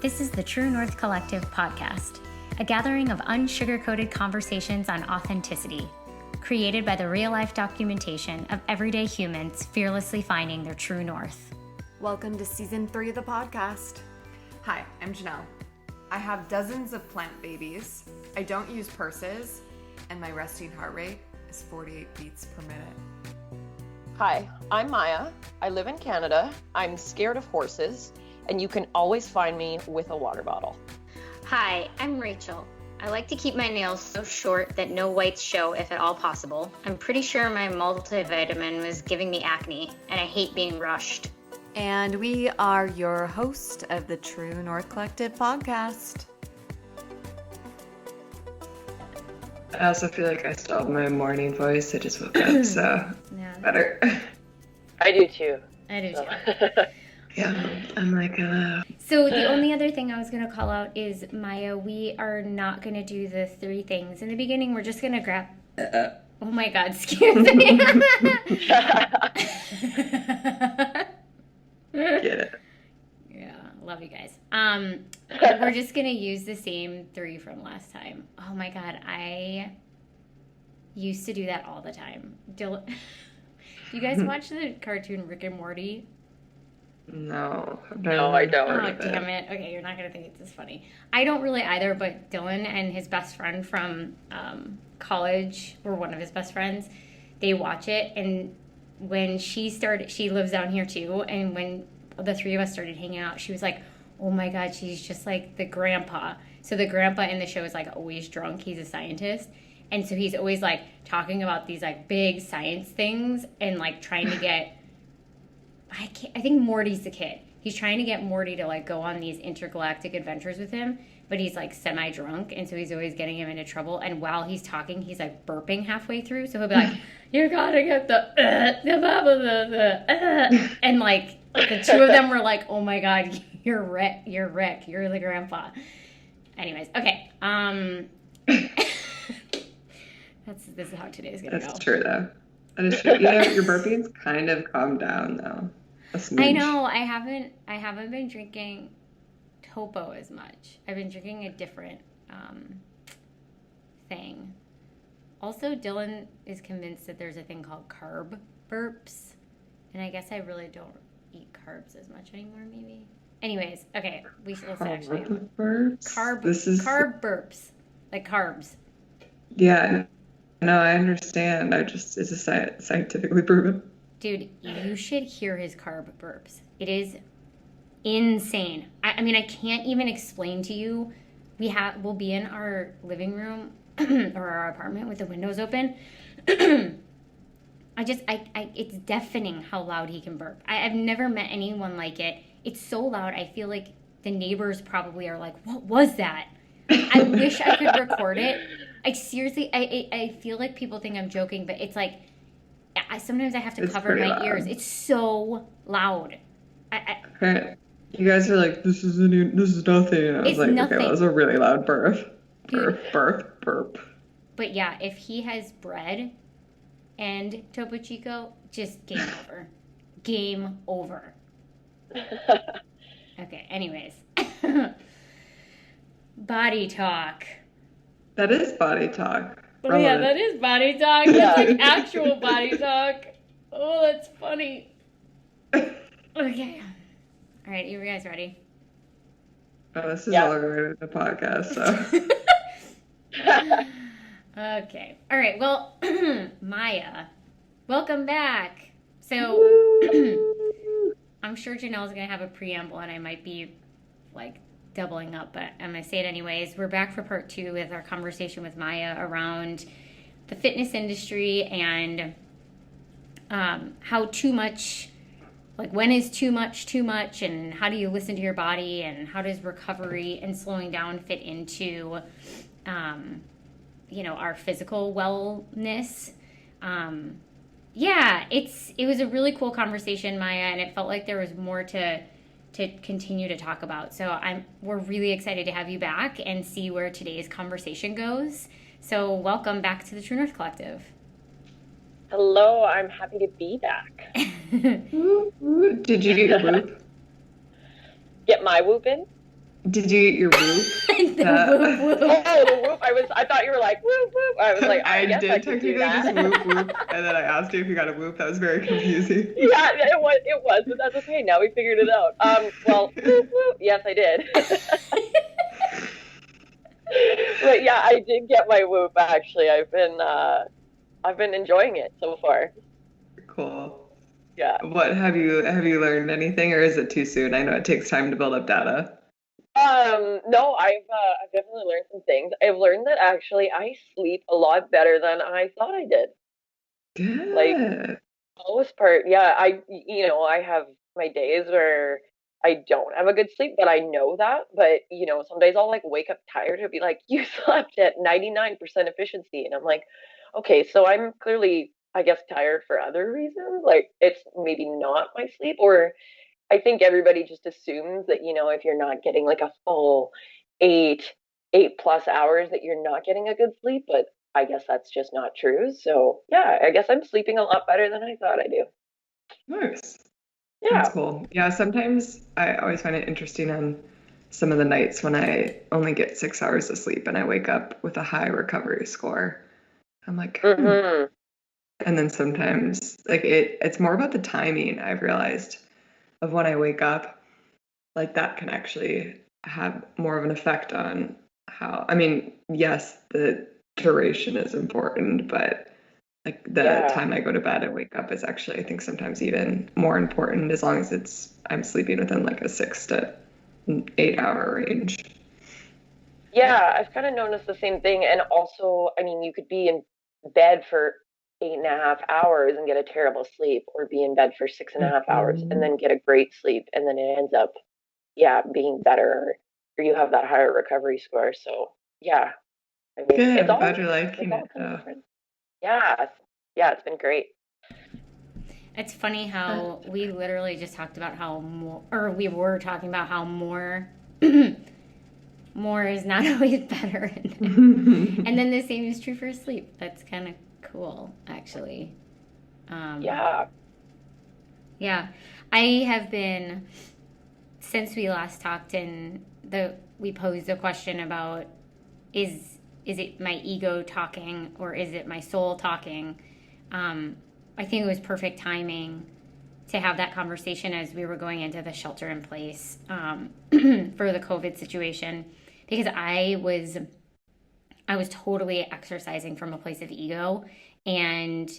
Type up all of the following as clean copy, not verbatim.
This is the True North Collective podcast, a gathering of unsugar-coated conversations on authenticity, created by the real-life documentation of everyday humans fearlessly finding their true north. Welcome to Season 3 of the podcast. Hi, I'm Jenell. I have dozens of plant babies. I don't use purses, and my resting heart rate is 48 beats per minute. Hi, I'm Maaia. I live in Canada. I'm scared of horses, and you can always find me with a water bottle. Hi, I'm Rachel. I like to keep my nails so short that no whites show if at all possible. I'm pretty sure my multivitamin was giving me acne, and I hate being rushed. And we are your host of the True North Collective podcast. I also feel like I still have my morning voice. I just woke up, so better. I do too. I do too. Yeah, I'm like, So the only other thing I was going to call out is, Maaia, we are not going to do the three things. In the beginning, we're just going to grab... Oh my God, excuse me. Get it. Yeah, love you guys. We're just going to use the same three from last time. Oh my God, I used to do that all the time. Do you guys watch the cartoon Rick and Morty? No, I don't. Oh, damn it. Okay, you're not going to think it's as funny. I don't really either, but Dylan and his best friend from college, or one of his best friends, they watch it. And when she lives down here too, and when the three of us started hanging out, she was like, oh my God, she's just like the grandpa. So the grandpa in the show is like always drunk. He's a scientist. And so he's always like talking about these like big science things and like trying to get... I think Morty's the kid. He's trying to get Morty to like go on these intergalactic adventures with him, but he's like semi-drunk, and so he's always getting him into trouble. And while he's talking, he's like burping halfway through. So he'll be like, "You gotta get the blah, blah, blah, blah, and like the two of them were like, "Oh my God, you're Rick, you're the grandpa." Anyways, okay. This is how today's gonna go. That's true though. That is true. You know, your burping's kind of calmed down though. I know. I haven't been drinking Topo as much. I've been drinking a different thing. Also, Dylan is convinced that there's a thing called carb burps, and I guess I really don't eat carbs as much anymore. Maybe. Anyways, okay. Let's actually burps. Carb burps, like carbs. Yeah. No, I understand. Is this scientifically proven? Dude, you should hear his carb burps. It is insane. I mean, I can't even explain to you. We'll be in our living room or our apartment with the windows open. It's deafening how loud he can burp. I've never met anyone like it. It's so loud. I feel like the neighbors probably are like, "What was that?" I wish I could record it. I seriously, I feel like people think I'm joking, but it's like, sometimes I have to cover my loud. ears. It's so loud. Okay. You guys are like, this is nothing. And I was like, nothing. Okay, that was a really loud burp. Burp. But yeah, if he has bread and Topo Chico, just game over. Game over. Okay, anyways. Body talk. That is body talk. Oh yeah, that is body talk. That's like actual body talk. Oh, that's funny. Okay. All right, you guys ready? Oh, this is all related to the podcast, so. Okay. All right. Well, Maaia, welcome back. So, I'm sure Jenell's going to have a preamble, and I might be, like, doubling up, but I'm going to say it anyways. We're back for part 2 with our conversation with Maaia around the fitness industry and how too much, like when is too much, and how do you listen to your body, and how does recovery and slowing down fit into, our physical wellness. It was a really cool conversation, Maaia, and it felt like there was more to continue to talk about. So we're really excited to have you back and see where today's conversation goes. So welcome back to the True North Collective. Hello, I'm happy to be back. Did you get your whoop? Get my whoop in? Did you get your whoop? The whoop whoop. Oh, the whoop. I thought you were like, whoop, whoop. I was like, I I guess I did could do technically just that. whoop whoop, and then I asked you if you got a whoop. That was very confusing. Yeah, it was, but that's okay. Now we figured it out. Well, whoop, whoop. Yes, I did. But yeah, I did get my whoop actually. I've been enjoying it so far. Cool. Yeah. What have you learned anything, or is it too soon? I know it takes time to build up data. No, I've definitely learned some things. I've learned that actually I sleep a lot better than I thought I did. Like Good. most part, yeah, I have my days where I don't have a good sleep, but I know that. But some days I'll like wake up tired and be like, "You slept at 99% efficiency," and I'm like, "Okay, so I'm clearly, I guess, tired for other reasons. Like it's maybe not my sleep, or I think everybody just assumes that, if you're not getting like a full eight, 8+ hours, that you're not getting a good sleep. But I guess that's just not true. So yeah, I guess I'm sleeping a lot better than I thought I do. Nice. That's Yeah. cool. Yeah, sometimes I always find it interesting on some of the nights when I only get 6 hours of sleep and I wake up with a high recovery score. I'm like, hmm. Hmm. And then sometimes like it's more about the timing, I've realized, of when I wake up. Like that can actually have more of an effect on how, I mean, yes, the duration is important, but like the Yeah. time I go to bed and wake up is actually, I think, sometimes even more important, as long as I'm sleeping within like a 6 to 8 hour range. Yeah. I've kind of noticed the same thing. And also, I mean, you could be in bed for 8.5 hours and get a terrible sleep, or be in bed for 6.5 hours and Mhm. then get a great sleep. And then it ends up, yeah, being better, or you have that higher recovery score. So yeah, I mean, Good. it's I'm all glad you're it's liking all it kind of though. different. Yeah, yeah, it's been great. It's funny Uh, how we literally just talked about how more, or we were talking about how more, more is not always better. And then the same is true for sleep. That's kind of cool, actually. Um, Yeah. yeah. I have been, since we last talked and we posed a question about is it my ego talking or is it my soul talking? I think it was perfect timing to have that conversation as we were going into the shelter in place for the COVID situation, because I was totally exercising from a place of ego, and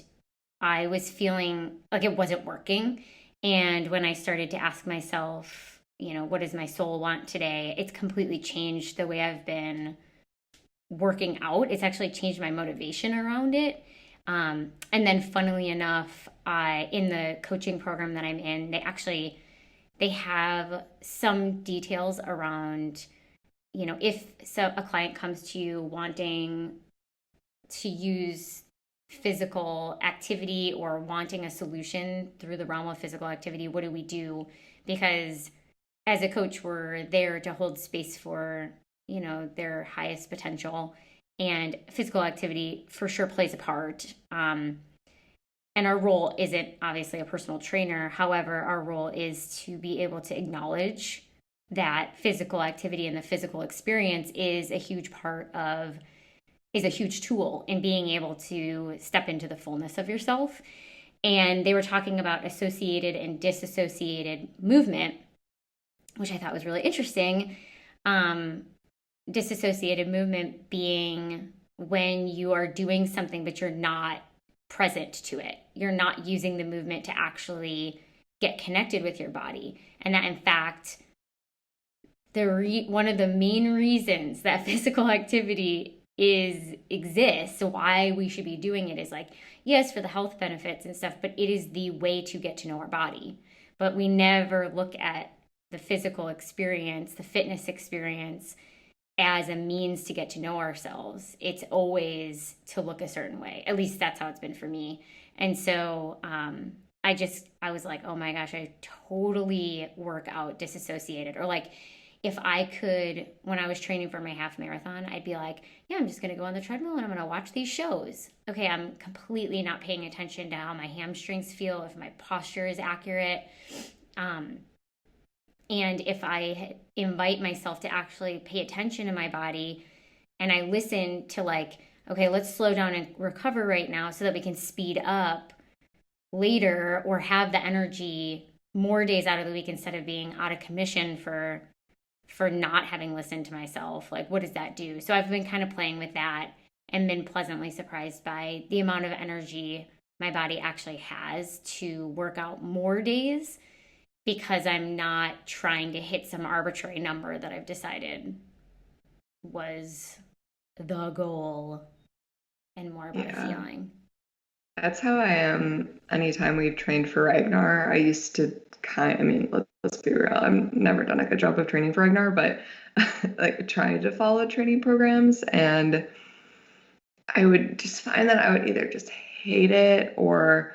I was feeling like it wasn't working. And when I started to ask myself, what does my soul want today? It's completely changed the way I've been working out. It's actually changed my motivation around it. And then, funnily enough, in the coaching program that I'm in, they have some details around, if a client comes to you wanting to use physical activity or wanting a solution through the realm of physical activity, what do we do? Because as a coach, we're there to hold space for, their highest potential. And physical activity for sure plays a part. And our role isn't obviously a personal trainer. However, our role is to be able to acknowledge that physical activity and the physical experience is a huge tool in being able to step into the fullness of yourself. And they were talking about associated and disassociated movement, which I thought was really interesting. Disassociated movement being when you are doing something but you're not present to it. You're not using the movement to actually get connected with your body. And that, in fact, one of the main reasons that physical activity exists, why we should be doing it, is like, yes, for the health benefits and stuff, but it is the way to get to know our body. But we never look at the physical experience, the fitness experience, as a means to get to know ourselves. It's always to look a certain way. At least that's how it's been for me. And so I was like, oh my gosh, I totally work out disassociated. Or like, if I could, when I was training for my half marathon, I'd be like, yeah, I'm just going to go on the treadmill and I'm going to watch these shows. Okay, I'm completely not paying attention to how my hamstrings feel, if my posture is accurate. And if I invite myself to actually pay attention to my body and I listen to, like, okay, let's slow down and recover right now so that we can speed up later or have the energy more days out of the week instead of being out of commission for not having listened to myself. Like, what does that do? So I've been kind of playing with that and been pleasantly surprised by the amount of energy my body actually has to work out more days, because I'm not trying to hit some arbitrary number that I've decided was the goal, and more about a feeling. That's how I am anytime we've trained for Ragnar. I used to let's be real. I've never done a good job of training for Ragnar, but like trying to follow training programs, and I would just find that I would either just hate it or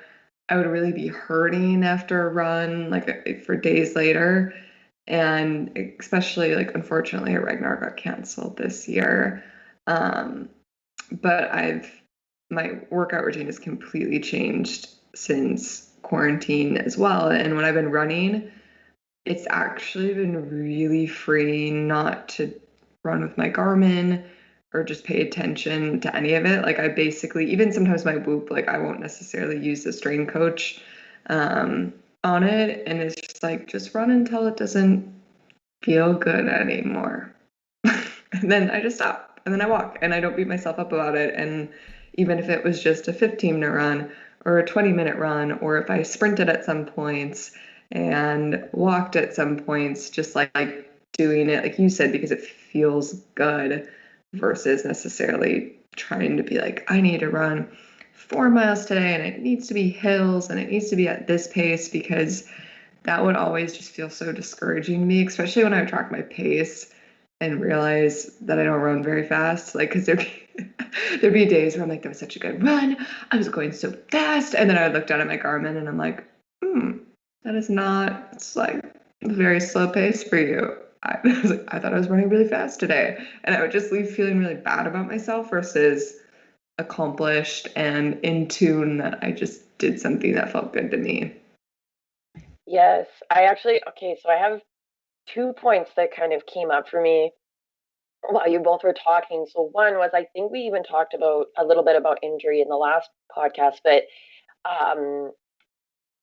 I would really be hurting after a run, like for days later. And especially, like, unfortunately, Ragnar got canceled this year. But my workout routine has completely changed since quarantine as well. And when I've been running, it's actually been really freeing not to run with my Garmin or just pay attention to any of it. Like, I basically, even sometimes my Whoop, like, I won't necessarily use the strain coach on it. And it's just like, just run until it doesn't feel good anymore. And then I just stop and then I walk and I don't beat myself up about it. And even if it was just a 15-minute run or a 20-minute run, or if I sprinted at some points and walked at some points, just like doing it, like you said, because it feels good versus necessarily trying to be like, I need to run 4 miles today and it needs to be hills and it needs to be at this pace, because that would always just feel so discouraging to me, especially when I would track my pace and realize that I don't run very fast. Like, because there'd be days where I'm like, that was such a good run, I was going so fast, and then I would look down at my Garmin and I'm like, that is not, it's like a very slow pace for you. I was like, I thought I was running really fast today, and I would just leave feeling really bad about myself versus accomplished and in tune that I just did something that felt good to me. Yes, okay, so I have 2 points that kind of came up for me while you both were talking. So one was, I think we even talked about a little bit about injury in the last podcast, but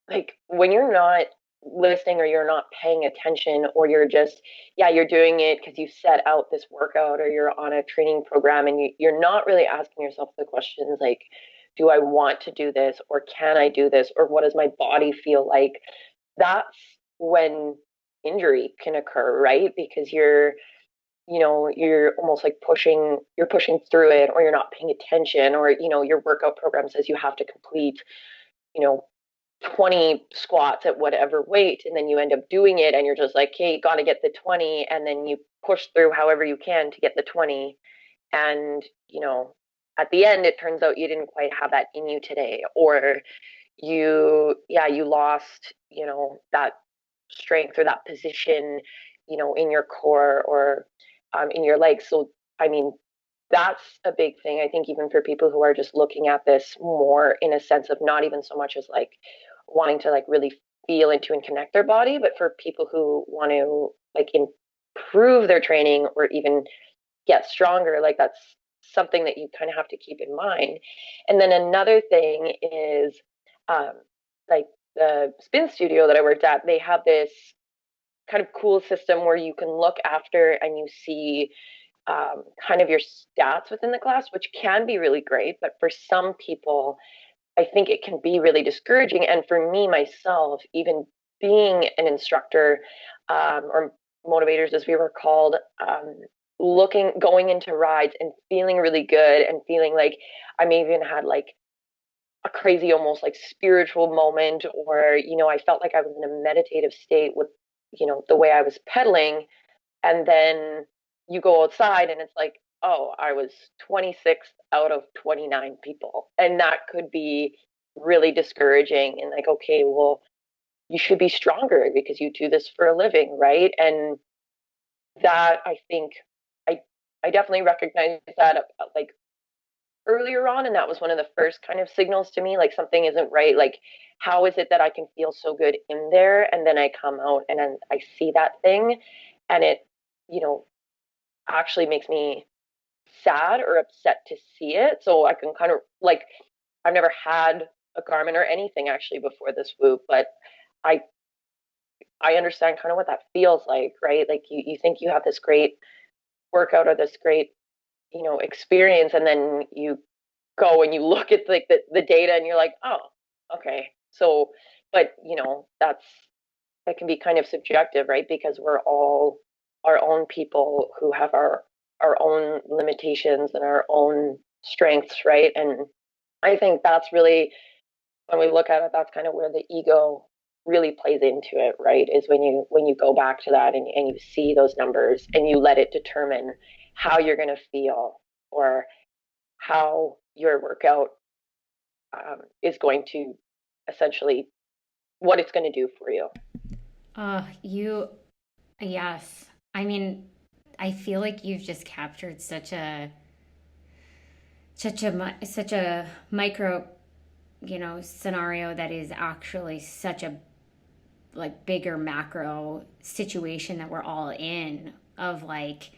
like when you're not listening or you're not paying attention, or you're just, yeah, you're doing it because you set out this workout or you're on a training program, and you're not really asking yourself the questions like, do I want to do this, or can I do this, or what does my body feel like? That's when injury can occur, right? Because you're almost like you're pushing through it, or you're not paying attention, or your workout program says you have to complete you know 20 squats at whatever weight, and then you end up doing it and you're just like, hey, gotta get the 20, and then you push through however you can to get the 20, and at the end it turns out you didn't quite have that in you today, or you lost that strength or that position in your core, or in your legs. So I mean, that's a big thing, I think, even for people who are just looking at this more in a sense of not even so much as like wanting to like really feel into and connect their body, but for people who want to like improve their training or even get stronger, like that's something that you kind of have to keep in mind. And then another thing is, um, like the spin studio that I worked at, they have this kind of cool system where you can look after and you see kind of your stats within the class, which can be really great. But for some people, I think it can be really discouraging. And for me, myself, even being an instructor, or motivators, as we were called, going into rides and feeling really good and feeling like I may even had like a crazy, almost like spiritual moment, or, I felt like I was in a meditative state with, the way I was pedaling. And then you go outside and it's like, oh, I was 26th out of 29 people. And that could be really discouraging, and like, okay, well, you should be stronger because you do this for a living, right? And that, I think, I I definitely recognize that, like earlier on, and that was one of the first kind of signals to me, like something isn't right. Like, how is it that I can feel so good in there, and then I come out and then I see that thing, and it, you know, actually makes me sad or upset to see it. So I can kind of like, I've never had a garment or anything actually before this swoop, but I I understand kind of what that feels like, right? Like you think you have this great workout or this great, experience, and then you go and you look at like the data and you're like, oh, okay. So, but that can be kind of subjective, right? Because we're all our own people who have our own limitations and our own strengths, right? And I think that's really, when we look at it, that's kind of where the ego really plays into it, right? Is when you go back to that and you see those numbers and you let it determine how you're going to feel, or how your workout is going to, essentially, what it's going to do for you. Yes. I mean, I feel like you've just captured such a micro, scenario that is actually such a like bigger macro situation that we're all in, of like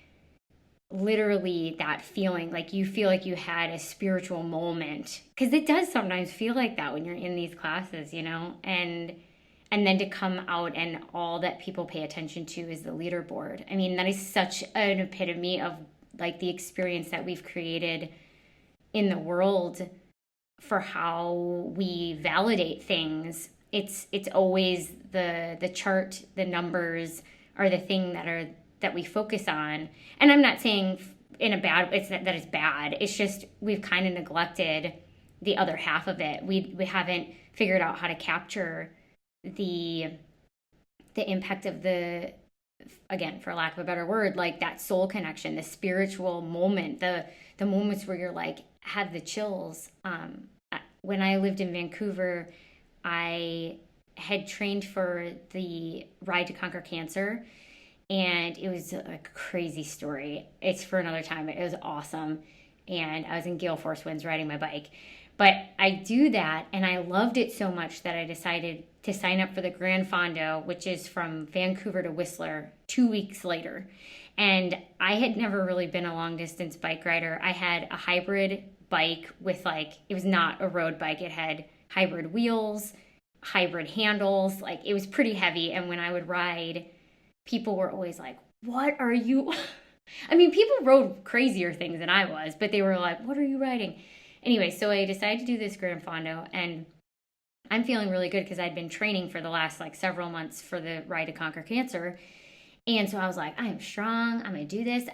literally that feeling like you feel like you had a spiritual moment, because it does sometimes feel like that when you're in these classes, and then to come out and all that people pay attention to is the leaderboard. I mean, that is such an epitome of like the experience that we've created in the world for how we validate things. It's always the chart, the numbers are the thing that we focus on. And I'm not saying in a bad, it's that it's bad. It's just we've kind of neglected the other half of it. We haven't figured out how to capture the impact of the, again, for lack of a better word, like that soul connection, the spiritual moment, the moments where you're like have the chills. When I lived in Vancouver, I had trained for the Ride to Conquer Cancer, and it was a crazy story. It's for another time. It was awesome, and I was in gale force winds riding my bike. But I do that, and I loved it so much that I decided to sign up for the Grand Fondo, which is from Vancouver to Whistler, 2 weeks later. And I had never really been a long distance bike rider. I had a hybrid bike with it was not a road bike. It had hybrid wheels, hybrid handles. Like, it was pretty heavy. And when I would ride, people were always like, what are you? I mean, people rode crazier things than I was, but they were like, what are you riding? Anyway, so I decided to do this Grand Fondo, and I'm feeling really good because I'd been training for the last several months for the Ride to Conquer Cancer. And so I was like, I am strong. I'm going to do this.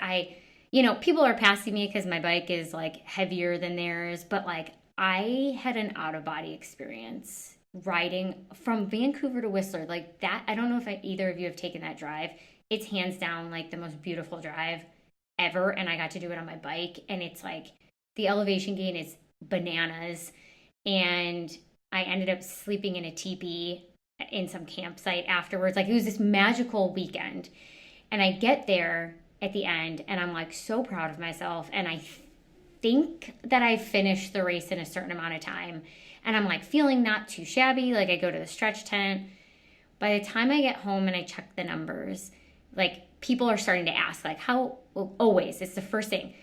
People are passing me because my bike is heavier than theirs, but I had an out of body experience riding from Vancouver to Whistler. Like that, I don't know if either of you have taken that drive. It's hands down the most beautiful drive ever. And I got to do it on my bike. And it's the elevation gain is bananas. And I ended up sleeping in a teepee in some campsite afterwards. It was this magical weekend. And I get there at the end and I'm so proud of myself. And I think that I finished the race in a certain amount of time. And I'm feeling not too shabby. I go to the stretch tent. By the time I get home and I check the numbers, people are starting to ask how, well, always, it's the first thing.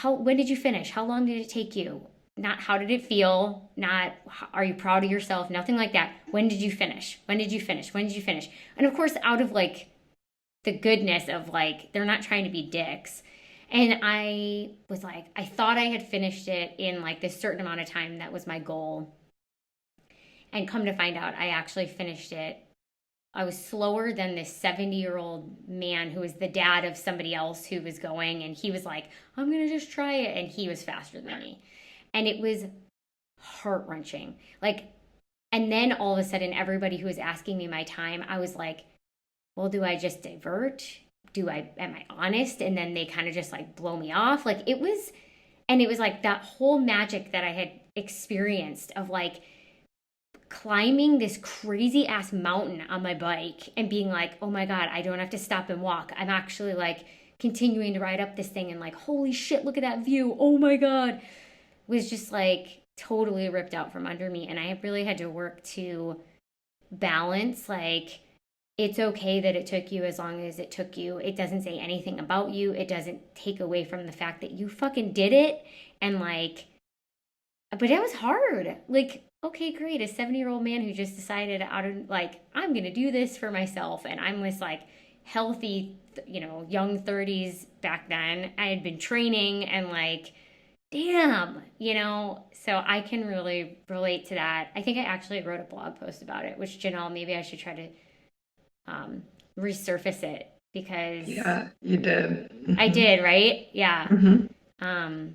When did you finish? How long did it take you? Not how did it feel? Not are you proud of yourself? Nothing like that. When did you finish? When did you finish? When did you finish? And of course, out of the goodness of they're not trying to be dicks. And I was I thought I had finished it in this certain amount of time. That was my goal. And come to find out, I actually finished it. I was slower than this 70-year-old man who was the dad of somebody else who was going. And he was I'm going to just try it. And he was faster than me. And it was heart-wrenching. And then all of a sudden, everybody who was asking me my time, I was well, do I just divert? Am I honest? And then they kind of just blow me off. It was that whole magic that I had experienced of climbing this crazy ass mountain on my bike and being oh my God, I don't have to stop and walk. I'm actually continuing to ride up this thing and holy shit, look at that view. Oh my God. was just like totally ripped out from under me. And I really had to work to balance, like, it's okay that it took you as long as it took you. It doesn't say anything about you. It doesn't take away from the fact that you fucking did it. And like, but it was hard. Like, okay, great. A 70-year-old man who just decided out of like, I'm going to do this for myself. And I'm this like healthy, young 30s back then. I had been training and like, damn, so I can really relate to that. I think I actually wrote a blog post about it, which Jenell, maybe I should try to resurface it because Yeah, you did. I did, right? Yeah. Mm-hmm.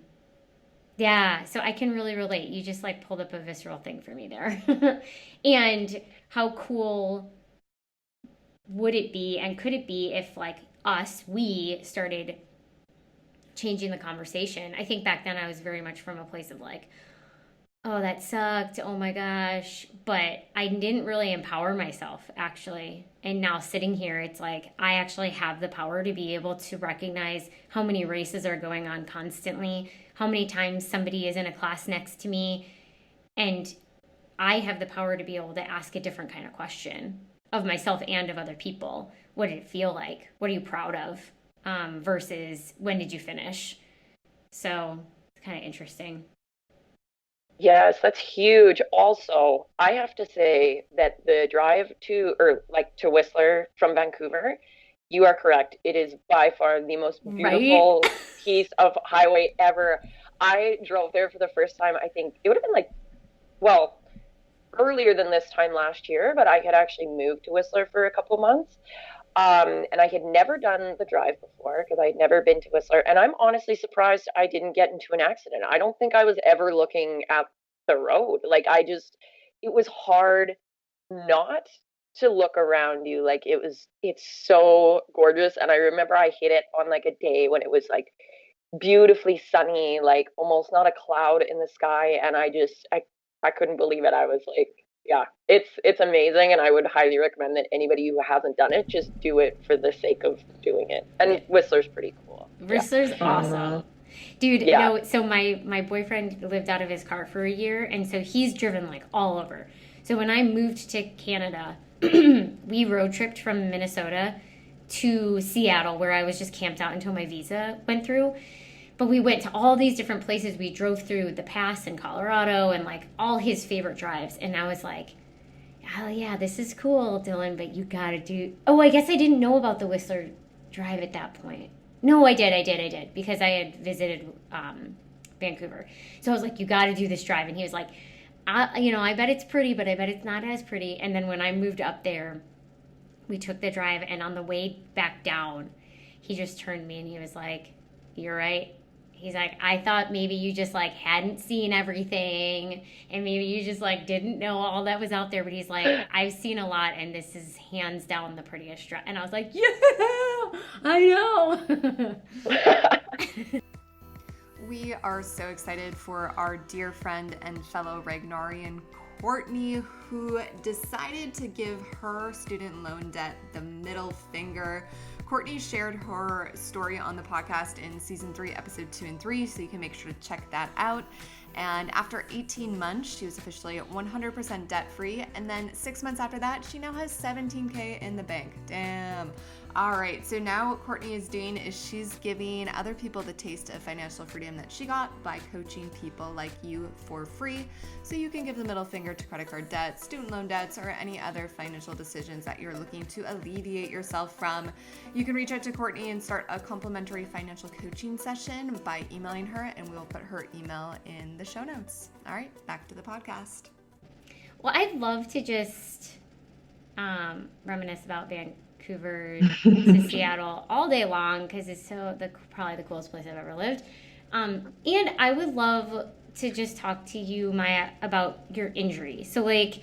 Yeah, so I can really relate. You just like pulled up a visceral thing for me there. And how cool would it be and could it be if like we started changing the conversation? I think back then I was very much from a place of like, oh, that sucked. Oh my gosh. But I didn't really empower myself, actually. And now sitting here, it's like I actually have the power to be able to recognize how many races are going on constantly, how many times somebody is in a class next to me. And I have the power to be able to ask a different kind of question of myself and of other people. What did it feel like? What are you proud of? Versus when did you finish? So it's kind of interesting. Yes, that's huge. Also, I have to say that the drive to Whistler from Vancouver, you are correct. It is by far the most beautiful piece of highway ever. I drove there for the first time, I think it would have been like, well, earlier than this time last year, but I had actually moved to Whistler for a couple months. And I had never done the drive before because I had never been to Whistler. And I'm honestly surprised I didn't get into an accident. I don't think I was ever looking at the road. Like it was hard not to look around you. Like it's so gorgeous. And I remember I hit it on like a day when it was like beautifully sunny, like almost not a cloud in the sky. And I couldn't believe it. I was like, yeah, it's amazing, and I would highly recommend that anybody who hasn't done it just do it for the sake of doing it. And Whistler's pretty cool. Whistler's awesome. Dude, so my boyfriend lived out of his car for a year, and so he's driven like all over. So when I moved to Canada, we road tripped from Minnesota to Seattle, where I was just camped out until my visa went through. But we went to all these different places. We drove through the pass in Colorado and like all his favorite drives. And I was like, oh yeah, this is cool, Dylan, but you gotta do... Oh, I guess I didn't know about the Whistler Drive at that point. No, I did, because I had visited Vancouver. So I was like, you gotta do this drive. And he was like, I bet it's pretty, but I bet it's not as pretty. And then when I moved up there, we took the drive, and on the way back down, he just turned to me and he was like, you're right. He's like, I thought maybe you just like hadn't seen everything and maybe you just like didn't know all that was out there. But he's like, I've seen a lot and this is hands down the prettiest drive. And I was like, yeah, I know. We are so excited for our dear friend and fellow Ragnarian, Courtney, who decided to give her student loan debt the middle finger. Courtney shared her story on the podcast in season 3, episode 2 and 3, so you can make sure to check that out. And after 18 months, she was officially 100% debt-free. And then 6 months after that, she now has $17K in the bank. Damn. All right, so now what Courtney is doing is she's giving other people the taste of financial freedom that she got by coaching people like you for free, so you can give the middle finger to credit card debt, student loan debts, or any other financial decisions that you're looking to alleviate yourself from. You can reach out to Courtney and start a complimentary financial coaching session by emailing her, and we'll put her email in the show notes. All right, back to the podcast. Well, I'd love to just reminisce about Vancouver to Seattle all day long because it's probably the coolest place I've ever lived. And I would love to just talk to you, Maaia, about your injury. So like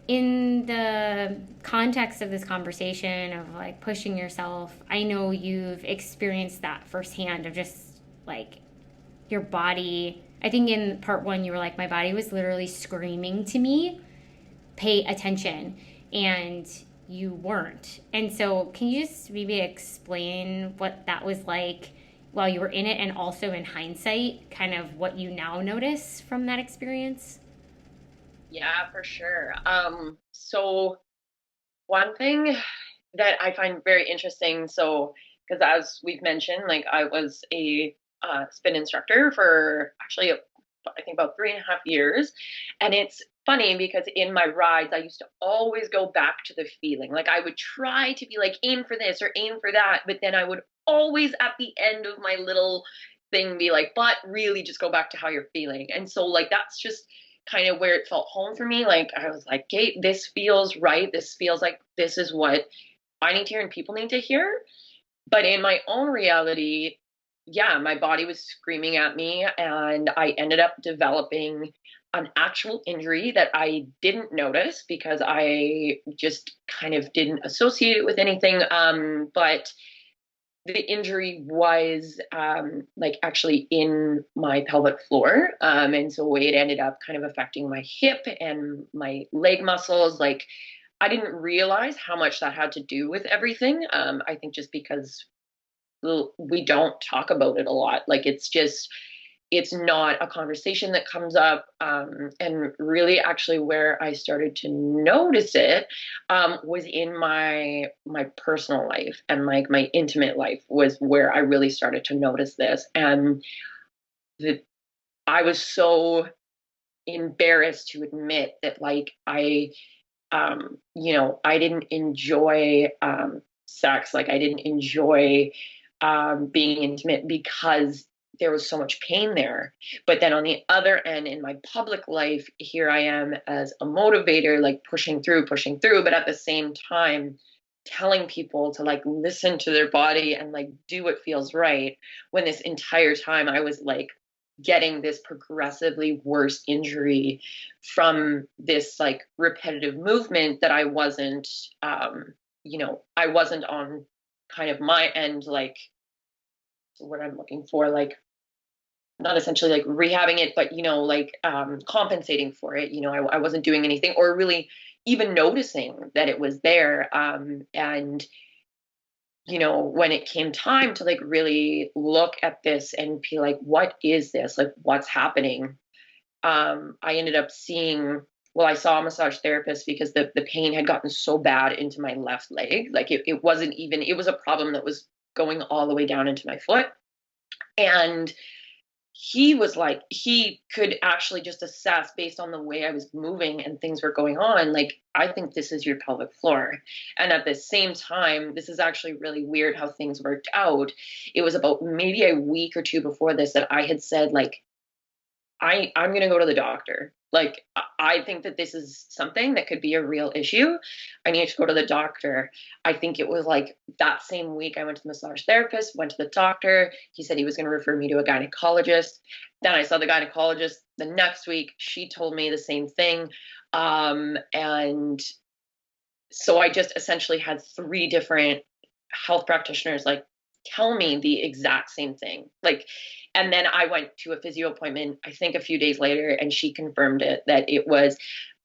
in the context of this conversation of like pushing yourself, I know you've experienced that firsthand of just like your body. I think in part 1 you were like, my body was literally screaming to me, pay attention, and you weren't. And so can you just maybe explain what that was like while you were in it, and also in hindsight, kind of what you now notice from that experience? Yeah, for sure. So one thing that I find very interesting, so because as we've mentioned, like I was a spin instructor for actually, I think about 3.5 years, and it's funny because in my rides, I used to always go back to the feeling. Like I would try to be like aim for this or aim for that, but then I would always at the end of my little thing be like, but really just go back to how you're feeling. And so like that's just kind of where it felt home for me. Like I was like, Kate, this feels right. This feels like this is what I need to hear and people need to hear. But in my own reality, yeah, my body was screaming at me, and I ended up developing an actual injury that I didn't notice because I just kind of didn't associate it with anything. But the injury was like actually in my pelvic floor. And so it ended up kind of affecting my hip and my leg muscles. Like I didn't realize how much that had to do with everything. I think just because we don't talk about it a lot. Like it's not a conversation that comes up. And really, actually, where I started to notice it was in my personal life and like my intimate life was where I really started to notice this. And the, I was so embarrassed to admit that like I didn't enjoy sex. Like I didn't enjoy being intimate because there was so much pain there. But then on the other end, in my public life, here I am as a motivator, like pushing through, but at the same time, telling people to like listen to their body and like do what feels right. When this entire time I was like getting this progressively worse injury from this like repetitive movement that I wasn't, I wasn't on kind of my end, like what I'm looking for, like not essentially like rehabbing it, but like compensating for it. I wasn't doing anything or really even noticing that it was there. And when it came time to like really look at this and be like, what is this? Like, what's happening? I ended up I saw a massage therapist because the pain had gotten so bad into my left leg. Like it wasn't even, it was a problem that was going all the way down into my foot. And he was like, he could actually just assess based on the way I was moving and things were going on. Like, I think this is your pelvic floor. And at the same time, this is actually really weird how things worked out. It was about maybe a week or two before this that I had said, like, I'm going to go to the doctor. Like, I think that this is something that could be a real issue. I need to go to the doctor. I think it was like that same week I went to the massage therapist, went to the doctor. He said he was going to refer me to a gynecologist. Then I saw the gynecologist the next week. She told me the same thing. And so I just essentially had 3 different health practitioners like tell me the exact same thing. Like, and then I went to a physio appointment, I think a few days later, and she confirmed it that it was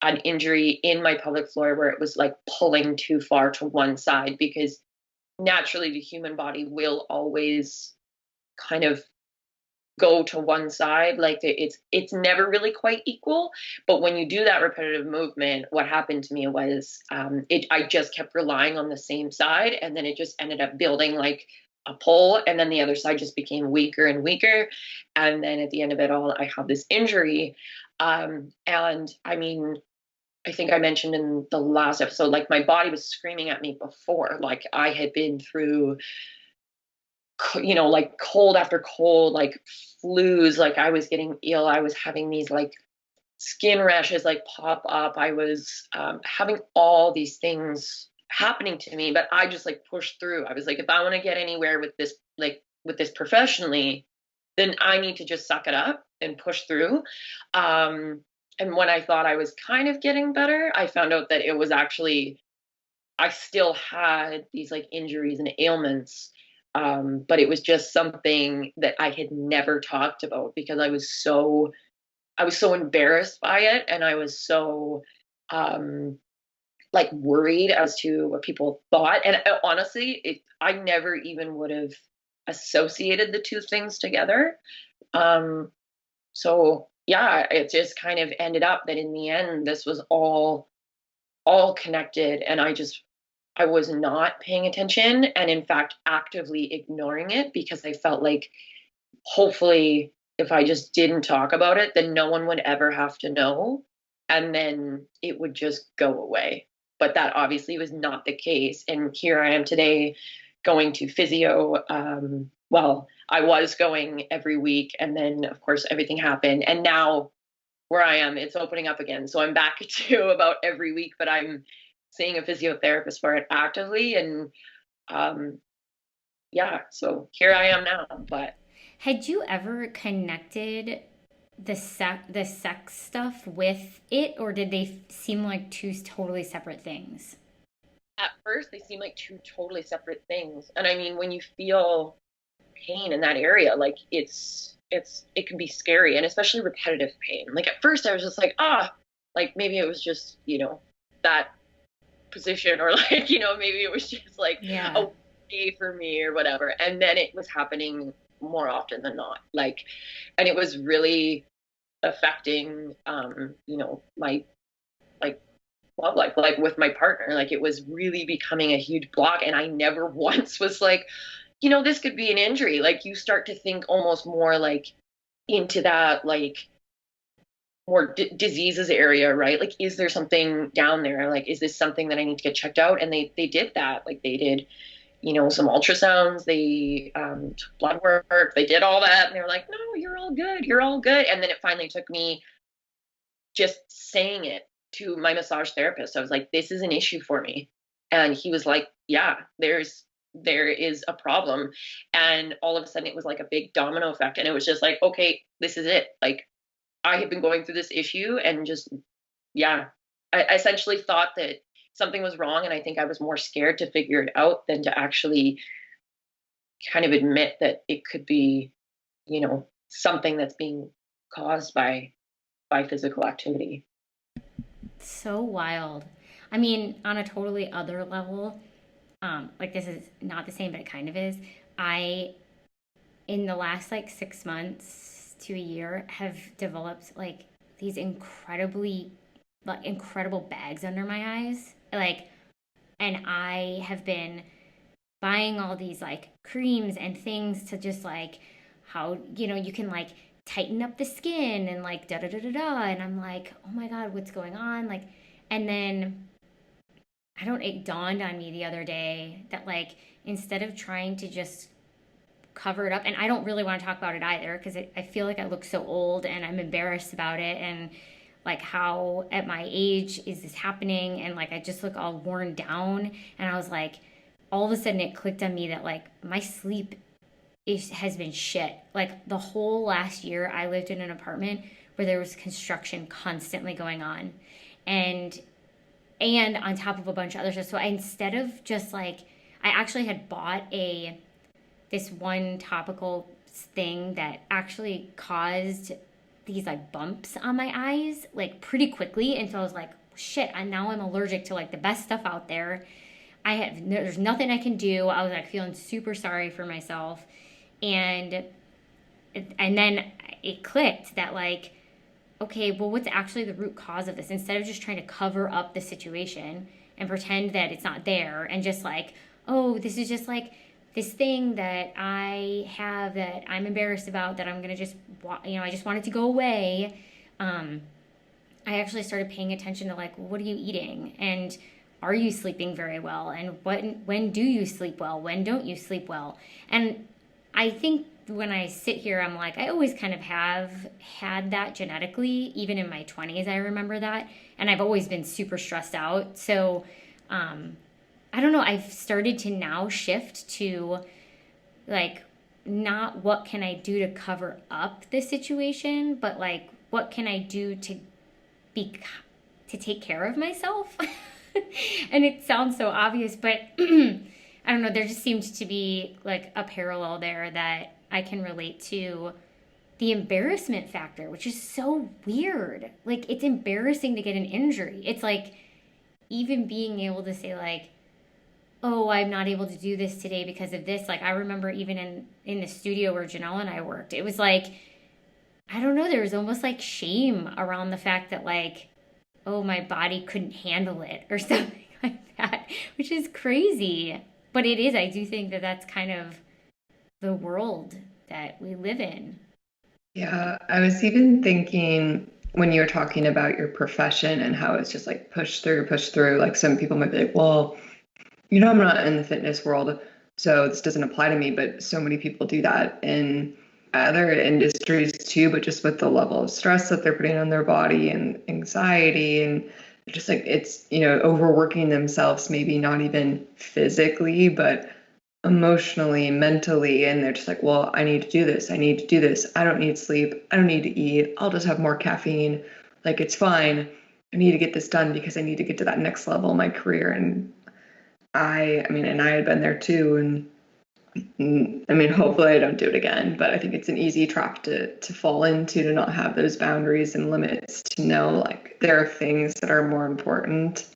an injury in my pelvic floor where it was like pulling too far to one side because naturally the human body will always kind of go to one side. Like it's never really quite equal, but when you do that repetitive movement, what happened to me was I just kept relying on the same side, and then it just ended up building like a pull, and then the other side just became weaker and weaker, and then at the end of it all I have this injury. And I mean, I think I mentioned in the last episode, like my body was screaming at me before. Like I had been through like cold after cold, like flus, like I was getting ill. I was having these like skin rashes like pop up. I was having all these things happening to me, but I just like pushed through. I was like, if I want to get anywhere with this, like with this professionally, then I need to just suck it up and push through. And when I thought I was kind of getting better, I found out that it was actually, I still had these like injuries and ailments, but it was just something that I had never talked about because I was so embarrassed by it, and I was so like worried as to what people thought. And honestly, I never even would have associated the two things together. So yeah, it just kind of ended up that in the end, this was all connected, and I was not paying attention, and in fact actively ignoring it, because I felt like hopefully if I just didn't talk about it, then no one would ever have to know, and then it would just go away. But that obviously was not the case. And here I am today going to physio. Well, I was going every week, and then of course everything happened. And now where I am, it's opening up again. So I'm back to about every week, but I'm seeing a physiotherapist for it actively. And yeah, so here I am now. But had you ever connected the sex stuff with it, or did they seem like two totally separate things? at first, they seem like two totally separate things. And I mean, when you feel pain in that area, like it can be scary, and especially repetitive pain. Like at first I was just like, like maybe it was just, that position, or like, maybe it was just like Yeah. a day for me or whatever. And then it was happening more often than not. Like, and it was really affecting, my like love life, like with my partner. Like it was really becoming a huge block. And I never once was like, this could be an injury. Like you start to think almost more like into that, like more diseases area, right? Like, is there something down there? Like, is this something that I need to get checked out? And they did that. Like they did, some ultrasounds, they took blood work, they did all that. And they were like, no, you're all good. You're all good. And then it finally took me just saying it to my massage therapist. I was like, this is an issue for me. And he was like, yeah, there is a problem. And all of a sudden it was like a big domino effect. And it was just like, okay, this is it. Like I have been going through this issue, and just, yeah, I essentially thought that something was wrong. And I think I was more scared to figure it out than to actually kind of admit that it could be, something that's being caused by physical activity. So wild. I mean, on a totally other level, like this is not the same, but it kind of is. I, in the last like 6 months to a year, have developed like these incredible bags under my eyes. Like, and I have been buying all these like creams and things to just like how, you can like tighten up the skin and like da da da da da. And I'm like, oh my God, what's going on? Like, and then it dawned on me the other day that like instead of trying to just cover it up, and I don't really want to talk about it either because I feel like I look so old and I'm embarrassed about it, and like how at my age is this happening, and like I just look all worn down. And I was like, all of a sudden it clicked on me that like my sleep has been shit. Like the whole last year I lived in an apartment where there was construction constantly going on, and on top of a bunch of other stuff. So instead of just like, I actually had bought this one topical thing that actually caused these like bumps on my eyes like pretty quickly. And so I was like, shit, and now I'm allergic to like the best stuff out there. There's nothing I can do. I was like feeling super sorry for myself. And then it clicked that like, okay, well, what's actually the root cause of this? Instead of just trying to cover up the situation and pretend that it's not there, and just like, oh, this is just like this thing that I have that I'm embarrassed about that I'm going to just, I just want it to go away. I actually started paying attention to like, what are you eating? And are you sleeping very well? And when do you sleep well? When don't you sleep well? And I think when I sit here, I'm like, I always kind of have had that genetically, even in my 20s, I remember that. And I've always been super stressed out. So, I don't know, I've started to now shift to like, not what can I do to cover up the situation, but like, what can I do to take care of myself? And it sounds so obvious, but I don't know, there just seems to be like a parallel there that I can relate to the embarrassment factor, which is so weird. Like, it's embarrassing to get an injury. It's like even being able to say like, oh, I'm not able to do this today because of this. Like I remember even in the studio where Jenell and I worked, it was like, I don't know, there was almost like shame around the fact that like, oh, my body couldn't handle it or something like that, which is crazy. But it is, I do think that that's kind of the world that we live in. Yeah, I was even thinking when you were talking about your profession and how it's just like push through. Like some people might be like, well, I'm not in the fitness world, so this doesn't apply to me, but so many people do that in other industries too, but just with the level of stress that they're putting on their body and anxiety and just like it's, overworking themselves, maybe not even physically, but emotionally, mentally, and they're just like, well, I need to do this. I need to do this. I don't need sleep. I don't need to eat. I'll just have more caffeine. Like it's fine. I need to get this done because I need to get to that next level in my career. And and I had been there too. And hopefully I don't do it again, but I think it's an easy trap to fall into, to not have those boundaries and limits, to know like there are things that are more important.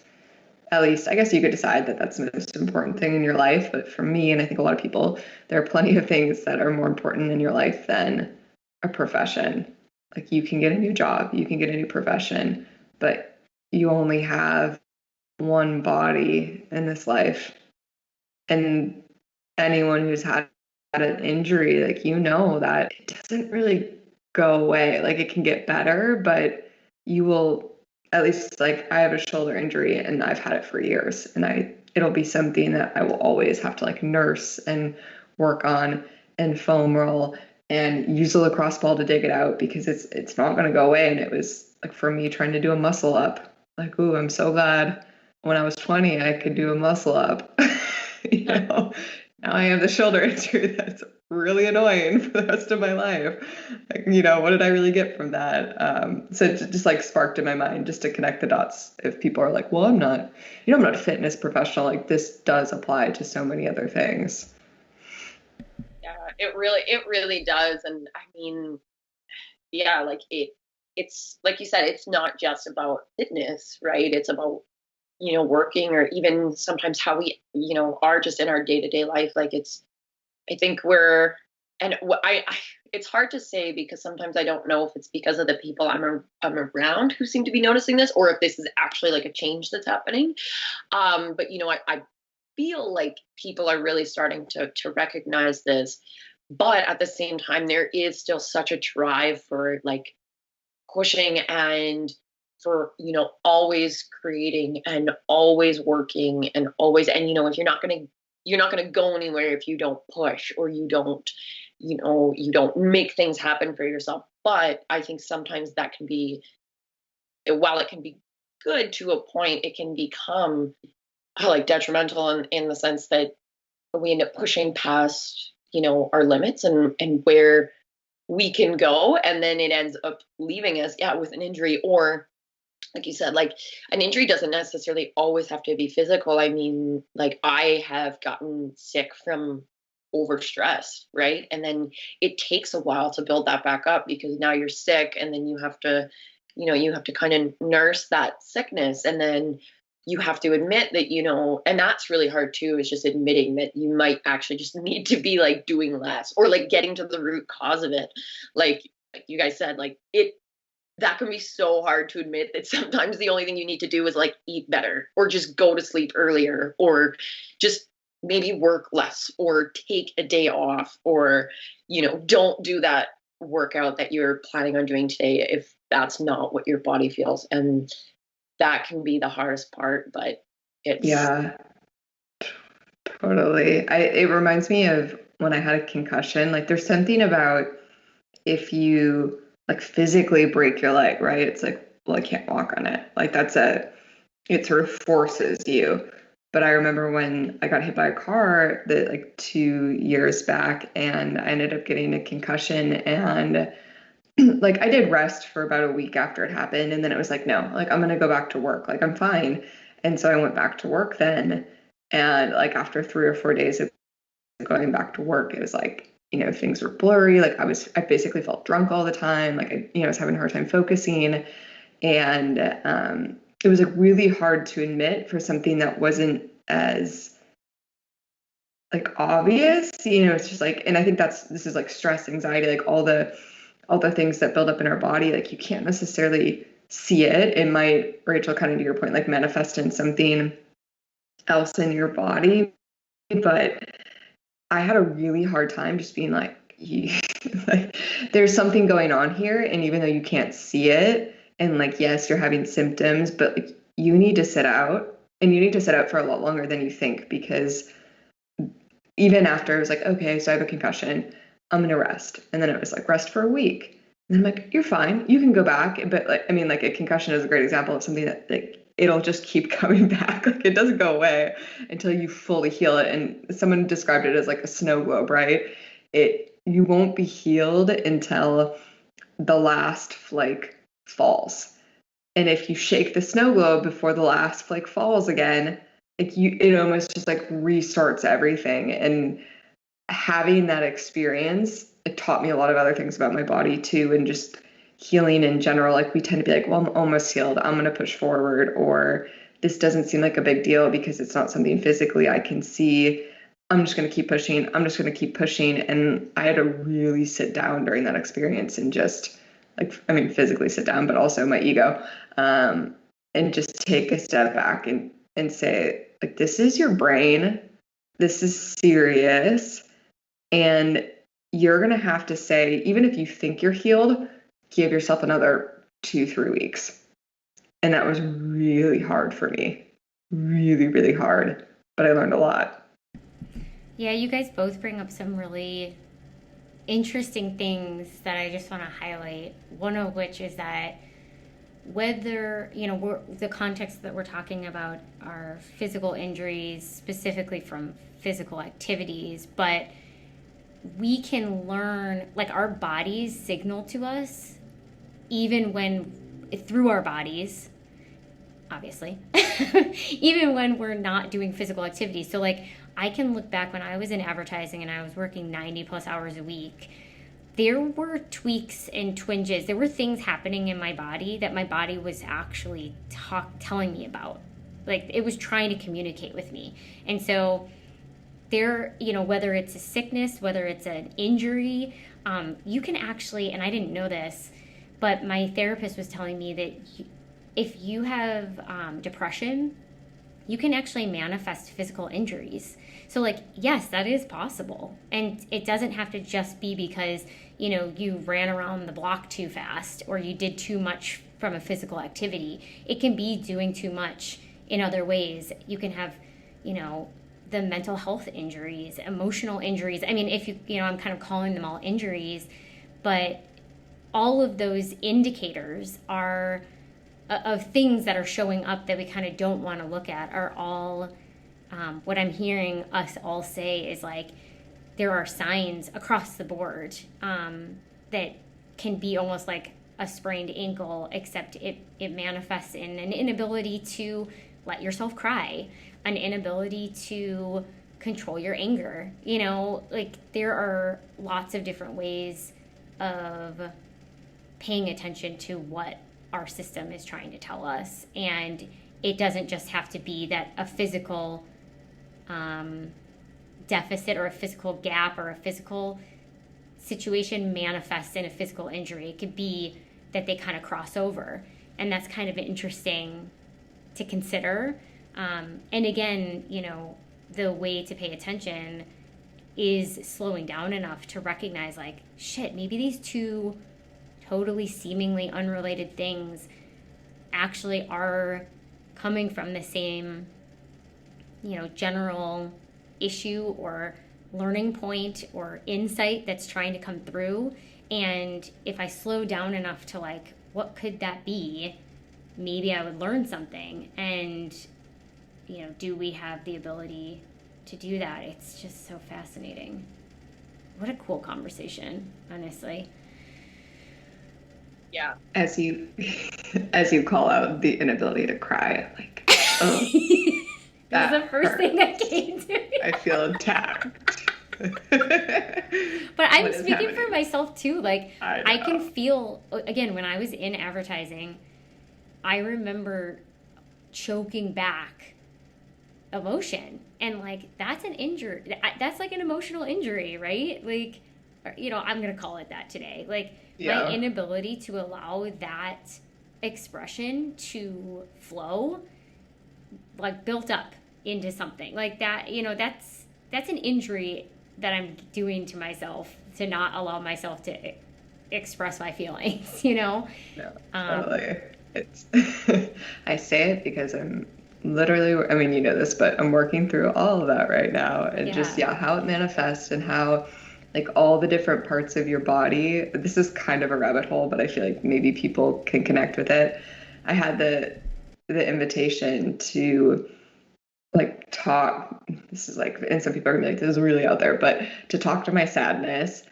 At least I guess you could decide that that's the most important thing in your life. But for me, and I think a lot of people, there are plenty of things that are more important in your life than a profession. Like you can get a new job, you can get a new profession, but you only have one body in this life. And anyone who's had an injury, like, that it doesn't really go away. Like it can get better, but you will, at least like I have a shoulder injury and I've had it for years, and it'll be something that I will always have to like nurse and work on and foam roll and use a lacrosse ball to dig it out, because it's not going to go away. And it was like for me trying to do a muscle up, like, ooh, I'm so glad when I was 20 I could do a muscle up. you know Now I have the shoulder injury that's really annoying for the rest of my life. Like, what did I really get from that? So it just like sparked in my mind just to connect the dots. If people are like, well, I'm not a fitness professional, like this does apply to so many other things. Yeah, it really does. And I mean, yeah, like it's like you said, it's not just about fitness, right? It's about, working, or even sometimes how we, are just in our day-to-day life. Like I think and it's hard to say, because sometimes I don't know if it's because of the people I'm around who seem to be noticing this, or if this is actually like a change that's happening. But I feel like people are really starting to recognize this, but at the same time, there is still such a drive for like pushing, and for always creating and always working and always, and if you're not going to go anywhere if you don't push, or you don't make things happen for yourself. But I think sometimes that can be, while it can be good to a point, it can become like detrimental in the sense that we end up pushing past our limits and where we can go, and then it ends up leaving us, yeah, with an injury. Or like you said, like an injury doesn't necessarily always have to be physical. I mean, like I have gotten sick from overstress, right? And then it takes a while to build that back up, because now you're sick, and then you have to kind of nurse that sickness, and then you have to admit that, and that's really hard too, is just admitting that you might actually just need to be like doing less, or like getting to the root cause of it. Like you guys said, like that can be so hard to admit, that sometimes the only thing you need to do is like eat better, or just go to sleep earlier, or just maybe work less, or take a day off, or don't do that workout that you're planning on doing today if that's not what your body feels. And that can be the hardest part, but it's Yeah, totally. It reminds me of when I had a concussion. Like there's something about, if you like physically break your leg, right? It's like, well, I can't walk on it. Like it sort of forces you. But I remember when I got hit by a car that like 2 years back, and I ended up getting a concussion, and like I did rest for about a week after it happened, and then it was like, no, like I'm gonna go back to work, like I'm fine. And so I went back to work then, and like after 3 or 4 days of going back to work, it was like, things were blurry. Like I basically felt drunk all the time. Like I was having a hard time focusing. And it was like really hard to admit for something that wasn't as like obvious, it's just like, and I think this is like stress, anxiety, like all the things that build up in our body, like you can't necessarily see it. It might, Rachel, kind of to your point, like manifest in something else in your body. But I had a really hard time just being like, like there's something going on here. And even though you can't see it, and like, yes, you're having symptoms, but like you need to sit out, and you need to sit out for a lot longer than you think, because even after it was like, okay, so I have a concussion, I'm going to rest. And then it was like, rest for a week. And I'm like, you're fine. You can go back. But like, I mean, like a concussion is a great example of something that like, it'll just keep coming back. Like it doesn't go away until you fully heal it. And someone described it as like a snow globe, right? You won't be healed until the last flake falls. And if you shake the snow globe before the last flake falls again, like it almost just like restarts everything. And having that experience, it taught me a lot of other things about my body too, and just healing in general. Like we tend to be like, well, I'm almost healed, I'm going to push forward, or this doesn't seem like a big deal because it's not something physically I can see. I'm just going to keep pushing. I'm just going to keep pushing. And I had to really sit down during that experience and just like, I mean, physically sit down, but also my ego, and just take a step back and say, like, this is your brain. This is serious. And you're going to have to say, even if you think you're healed, give yourself another 2-3 weeks. And that was really hard for me. Really, really hard. But I learned a lot. Yeah, you guys both bring up some really interesting things that I just want to highlight. One of which is that whether, the context that we're talking about are physical injuries, specifically from physical activities, but we can learn, like our bodies signal to us, even when, through our bodies, obviously, even when we're not doing physical activity. So like I can look back when I was in advertising and I was working 90 plus hours a week, there were tweaks and twinges. There were things happening in my body that my body was actually telling me about. Like it was trying to communicate with me. And so there, whether it's a sickness, whether it's an injury, you can actually, and I didn't know this, but my therapist was telling me that if you have depression, you can actually manifest physical injuries. So like, yes, that is possible. And it doesn't have to just be because, you ran around the block too fast or you did too much from a physical activity. It can be doing too much in other ways. You can have, the mental health injuries, emotional injuries. I mean, if I'm kind of calling them all injuries, but all of those indicators are of things that are showing up that we kind of don't want to look at are all, what I'm hearing us all say is like, there are signs across the board that can be almost like a sprained ankle, except it manifests in an inability to let yourself cry, an inability to control your anger. Like there are lots of different ways of paying attention to what our system is trying to tell us. And it doesn't just have to be that a physical deficit or a physical gap or a physical situation manifests in a physical injury. It could be that they kind of cross over. And that's kind of interesting to consider. And again, the way to pay attention is slowing down enough to recognize like, shit, maybe these two totally seemingly unrelated things actually are coming from the same, general issue or learning point or insight that's trying to come through. And if I slow down enough to like, what could that be? Maybe I would learn something. And, do we have the ability to do that? It's just so fascinating. What a cool conversation, honestly. Yeah. As you call out the inability to cry, like, oh, that's the first thing that came to me. I feel attacked. But I'm speaking for myself too. Like I can feel, again, when I was in advertising, I remember choking back emotion And like, that's an injury. That's like an emotional injury, right? Like, I'm going to call it that today. Like, my inability to allow that expression to flow, like, built up into something like that. That's an injury that I'm doing to myself, to not allow myself to express my feelings, Yeah, totally. It's I say it because I'm literally, I mean, you know this, but I'm working through all of that right now, and just how it manifests and how like all the different parts of your body. This is kind of a rabbit hole, but I feel like maybe people can connect with it. I had the invitation to like talk. This is like, and some people are gonna be like, this is really out there, but to talk to my sadness.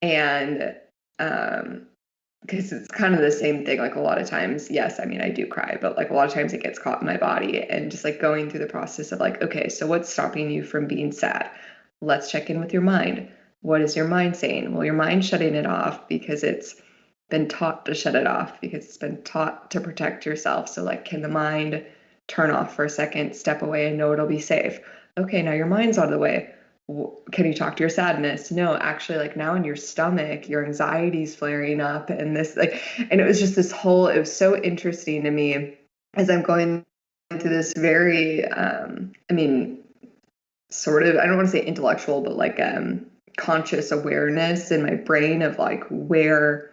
And because it's kind of the same thing, like a lot of times, yes, I mean, I do cry, but like a lot of times it gets caught in my body, and just like going through the process of like, okay, so what's stopping you from being sad? Let's check in with your mind. What is your mind saying? Well, your mind's shutting it off because it's been taught to shut it off, because it's been taught to protect yourself. So like, can the mind turn off for a second, step away, and know it'll be safe? Okay, now your mind's out of the way. Can you talk to your sadness? No, actually, like now in your stomach, your anxiety's flaring up, and this like, and it was just this whole, it was so interesting to me as I'm going through this very, I mean, sort of, I don't want to say intellectual, but like conscious awareness in my brain of like where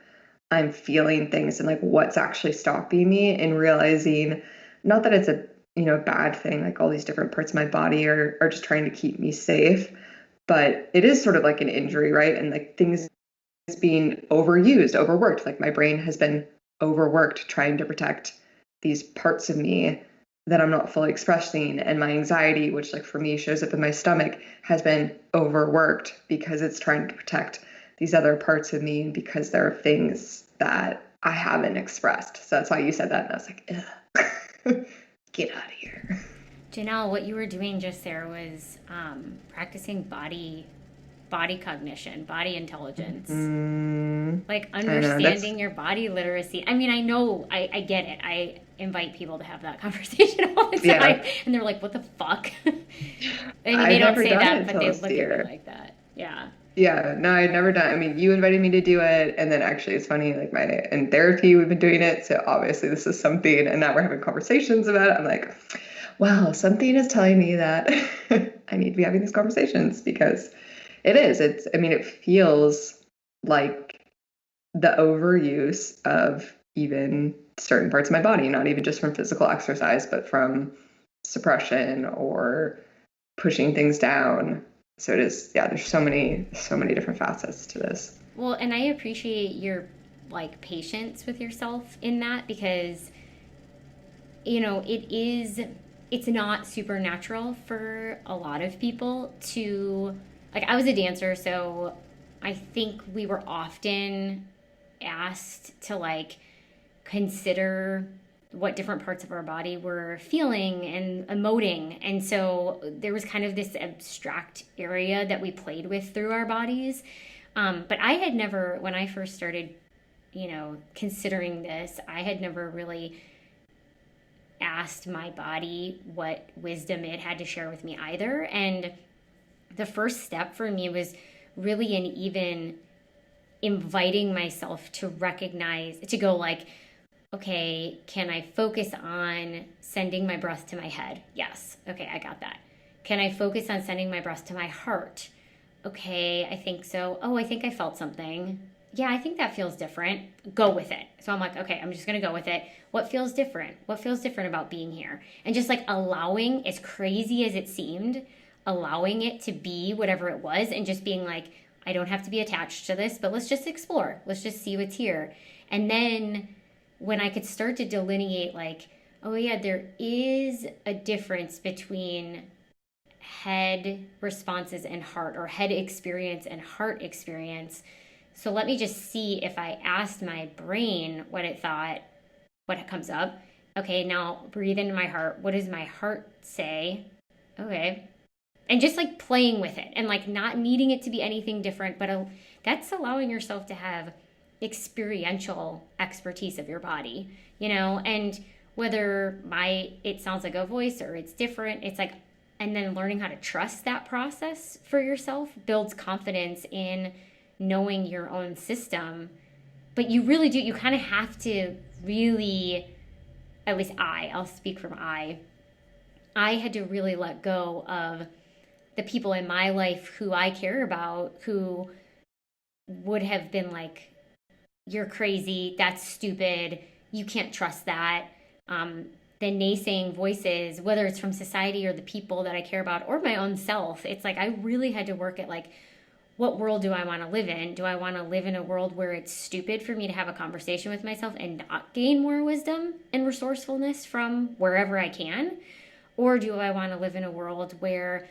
I'm feeling things and like what's actually stopping me, and realizing not that it's a bad thing, like all these different parts of my body are just trying to keep me safe, but it is sort of like an injury, right? And like things being overused, overworked, like my brain has been overworked trying to protect these parts of me that I'm not fully expressing. And my anxiety, which like for me shows up in my stomach, has been overworked because it's trying to protect these other parts of me, because there are things that I haven't expressed. So that's why you said that, and I was like, ugh. Get out of here. Jenell, what you were doing just there was practicing body cognition, body intelligence, like understanding your body literacy. I mean, I know, I get it. I invite people to have that conversation all the time, and they're like, "What the fuck?" I mean, they don't say that, but they look at me like that. Yeah. Yeah, no, I'd never done it. I mean, you invited me to do it, and then actually it's funny, like in therapy, we've been doing it, so obviously this is something, and now we're having conversations about it. I'm like, wow, something is telling me that I need to be having these conversations, because it feels like the overuse of even certain parts of my body, not even just from physical exercise, but from suppression or pushing things down. So it is, there's so many different facets to this. Well, and I appreciate your like patience with yourself in that, because it's not supernatural for a lot of people to, like, I was a dancer, so I think we were often asked to like consider what different parts of our body were feeling and emoting. And so there was kind of this abstract area that we played with through our bodies. But I had never, when I first started, considering this, I had never really asked my body what wisdom it had to share with me either. And the first step for me was really in even inviting myself to recognize, to go like, okay, can I focus on sending my breath to my head? Yes. Okay, I got that. Can I focus on sending my breath to my heart? Okay, I think so. Oh, I think I felt something. Yeah, I think that feels different. Go with it. So I'm like, okay, I'm just going to go with it. What feels different? What feels different about being here? And just like allowing, as crazy as it seemed, allowing it to be whatever it was, and just being like, I don't have to be attached to this, but let's just explore. Let's just see what's here. And then when I could start to delineate like, oh yeah, there is a difference between head responses and heart, or head experience and heart experience. So let me just see, if I asked my brain what it thought, what comes up. Okay, now breathe into my heart. What does my heart say? Okay. And just like playing with it, and like not needing it to be anything different, but that's allowing yourself to have experiential expertise of your body, and whether it sounds like a voice or it's different, it's like and then learning how to trust that process for yourself builds confidence in knowing your own system. But you really do, you kind of have to really, at least I'll speak from I had to really let go of the people in my life who I care about, who would have been like, you're crazy, that's stupid, you can't trust that. The naysaying voices, whether it's from society or the people that I care about or my own self, it's like I really had to work at like, what world do I want to live in? Do I want to live in a world where it's stupid for me to have a conversation with myself and not gain more wisdom and resourcefulness from wherever I can? Or do I want to live in a world where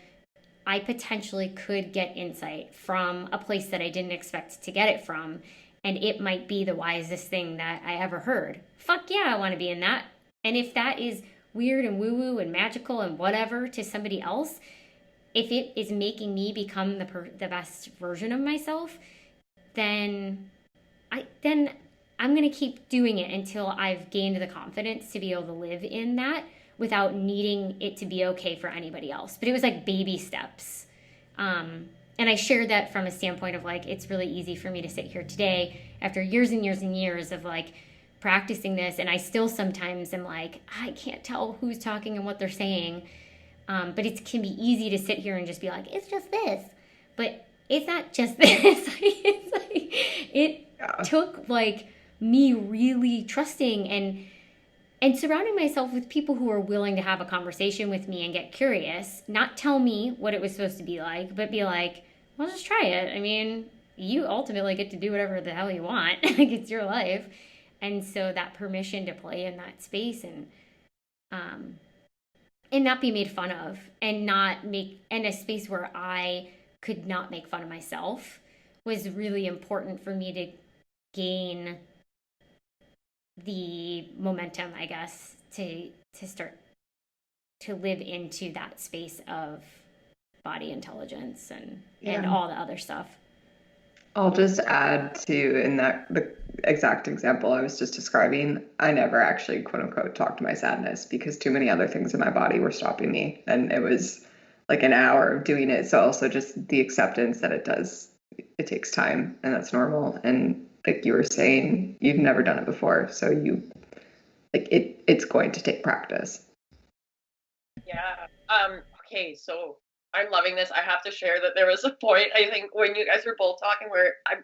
I potentially could get insight from a place that I didn't expect to get it from, and it might be the wisest thing that I ever heard? Fuck yeah, I want to be in that. And if that is weird and woo-woo and magical and whatever to somebody else, if it is making me become the best version of myself, then I'm going to keep doing it until I've gained the confidence to be able to live in that without needing it to be okay for anybody else. But it was like baby steps. And I shared that from a standpoint of like, it's really easy for me to sit here today after years and years and years of like practicing this. And I still sometimes am like, I can't tell who's talking and what they're saying. But it can be easy to sit here and just be like, it's just this. But it's not just this. It's like, it took like me really trusting and surrounding myself with people who are willing to have a conversation with me and get curious, not tell me what it was supposed to be like, but be like, well, just try it. I mean, you ultimately get to do whatever the hell you want. Like, it's your life. And so that permission to play in that space and not be made fun of and not make, in a space where I could not make fun of myself was really important for me to gain the momentum, I guess, to start to live into that space of body intelligence and all the other stuff. I'll just add to in that the exact example I was just describing, I never actually quote unquote talked to my sadness because too many other things in my body were stopping me. And it was like an hour of doing it. So also just the acceptance that it takes time and that's normal. And like you were saying, you've never done it before. So it's going to take practice. Yeah. Okay, so I'm loving this. I have to share that there was a point, I think, when you guys were both talking where I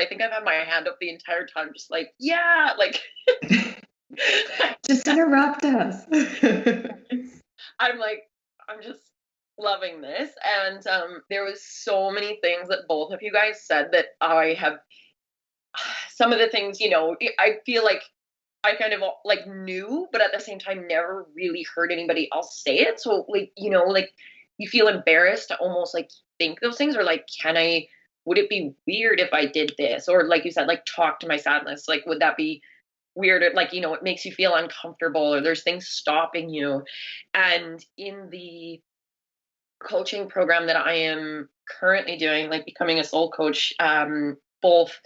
think I've had my hand up the entire time, just like, yeah, like. Just interrupt us. I'm just loving this. And there was so many things that both of you guys said that I have, some of the things, I feel like I kind of like knew, but at the same time, never really heard anybody else say it. So like, you feel embarrassed to almost like think those things, or like, would it be weird if I did this? Or like you said, like talk to my sadness, like, would that be weird? Like, it makes you feel uncomfortable or there's things stopping you. And in the coaching program that I am currently doing, like becoming a soul coach, both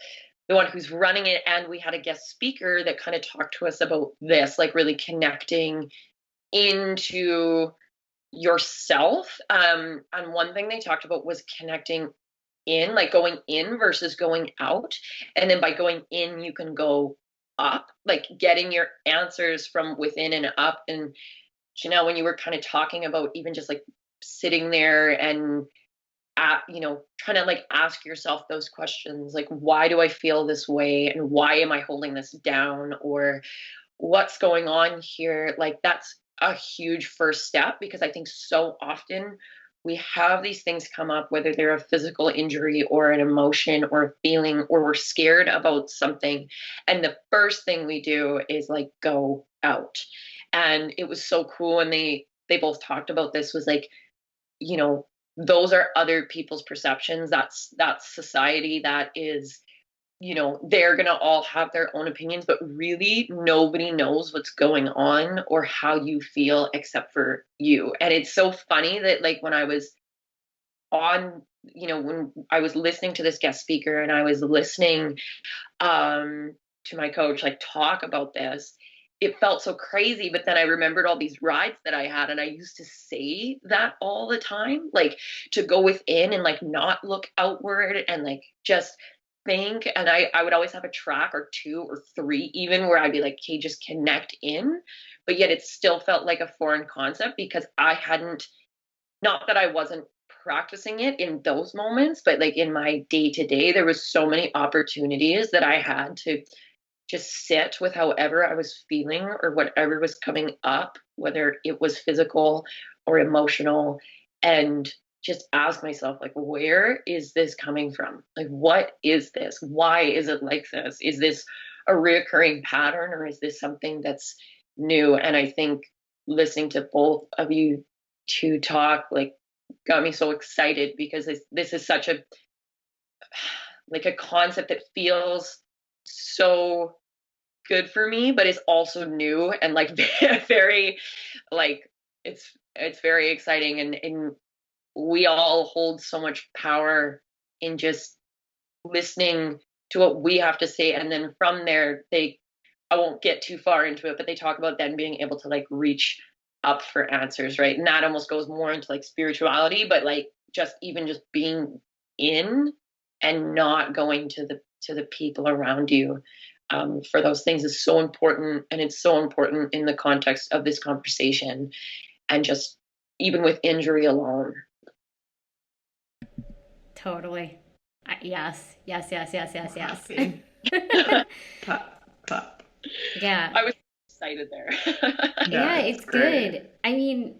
the one who's running it and we had a guest speaker that kind of talked to us about this, like really connecting into yourself. And one thing they talked about was connecting in, like going in versus going out. And then by going in, you can go up, like getting your answers from within and up. And Jenell, when you were kind of talking about even just like sitting there and trying to like ask yourself those questions, like, why do I feel this way? And why am I holding this down? Or what's going on here? Like, that's a huge first step, because I think so often we have these things come up, whether they're a physical injury or an emotion or a feeling, or we're scared about something. And the first thing we do is like go out. And it was so cool. And they both talked about this, was like, those are other people's perceptions. That's society. That is, they're going to all have their own opinions, but really nobody knows what's going on or how you feel except for you. And it's so funny that like when I was on, when I was listening to this guest speaker and I was listening to my coach, like talk about this, it felt so crazy. But then I remembered all these rides that I had, and I used to say that all the time, like to go within and like not look outward and like just think. And I would always have a track or two or three even where I'd be like, okay, just connect in. But yet it still felt like a foreign concept because I hadn't, not that I wasn't practicing it in those moments, but like in my day to day, there was so many opportunities that I had to just sit with however I was feeling or whatever was coming up, whether it was physical or emotional, and just ask myself, like, where is this coming from? Like, what is this? Why is it like this? Is this a reoccurring pattern, or is this something that's new? And I think listening to both of you two talk, like, got me so excited because this is such a, like a concept that feels so good for me, but it's also new and like very, like it's very exciting, and we all hold so much power in just listening to what we have to say, and then from there I won't get too far into it, but they talk about then being able to like reach up for answers, right? And that almost goes more into like spirituality, but like just even just being in and not going to the people around you for those things is so important. And it's so important in the context of this conversation and just even with injury alone. Totally. Yes. Pop, pop. Yeah. I was excited there. Yeah, it's it's great. good. I mean,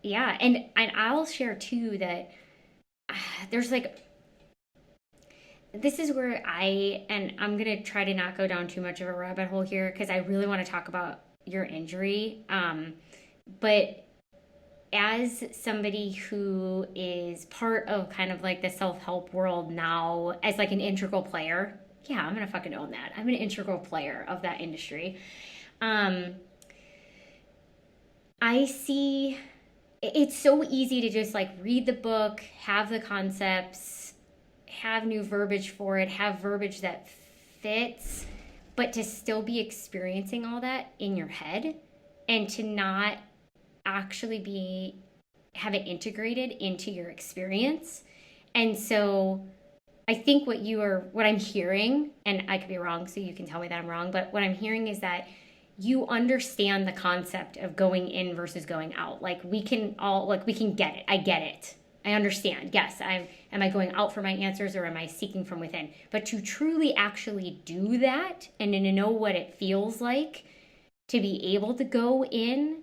yeah, and I'll share too that there's like, this is where and I'm gonna try to not go down too much of a rabbit hole here because I really want to talk about your injury. But as somebody who is part of kind of like the self-help world now as like an integral player, yeah, I'm gonna fucking own that. I'm an integral player of that industry. I see it's so easy to just like read the book, have the concepts, have new verbiage for it, have verbiage that fits, but to still be experiencing all that in your head and to not actually have it integrated into your experience. And so I think what I'm hearing, and I could be wrong, so you can tell me that I'm wrong, but what I'm hearing is that you understand the concept of going in versus going out. Like we can get it. I get it. I understand. Yes, am I going out for my answers or am I seeking from within? But to truly actually do that and to know what it feels like to be able to go in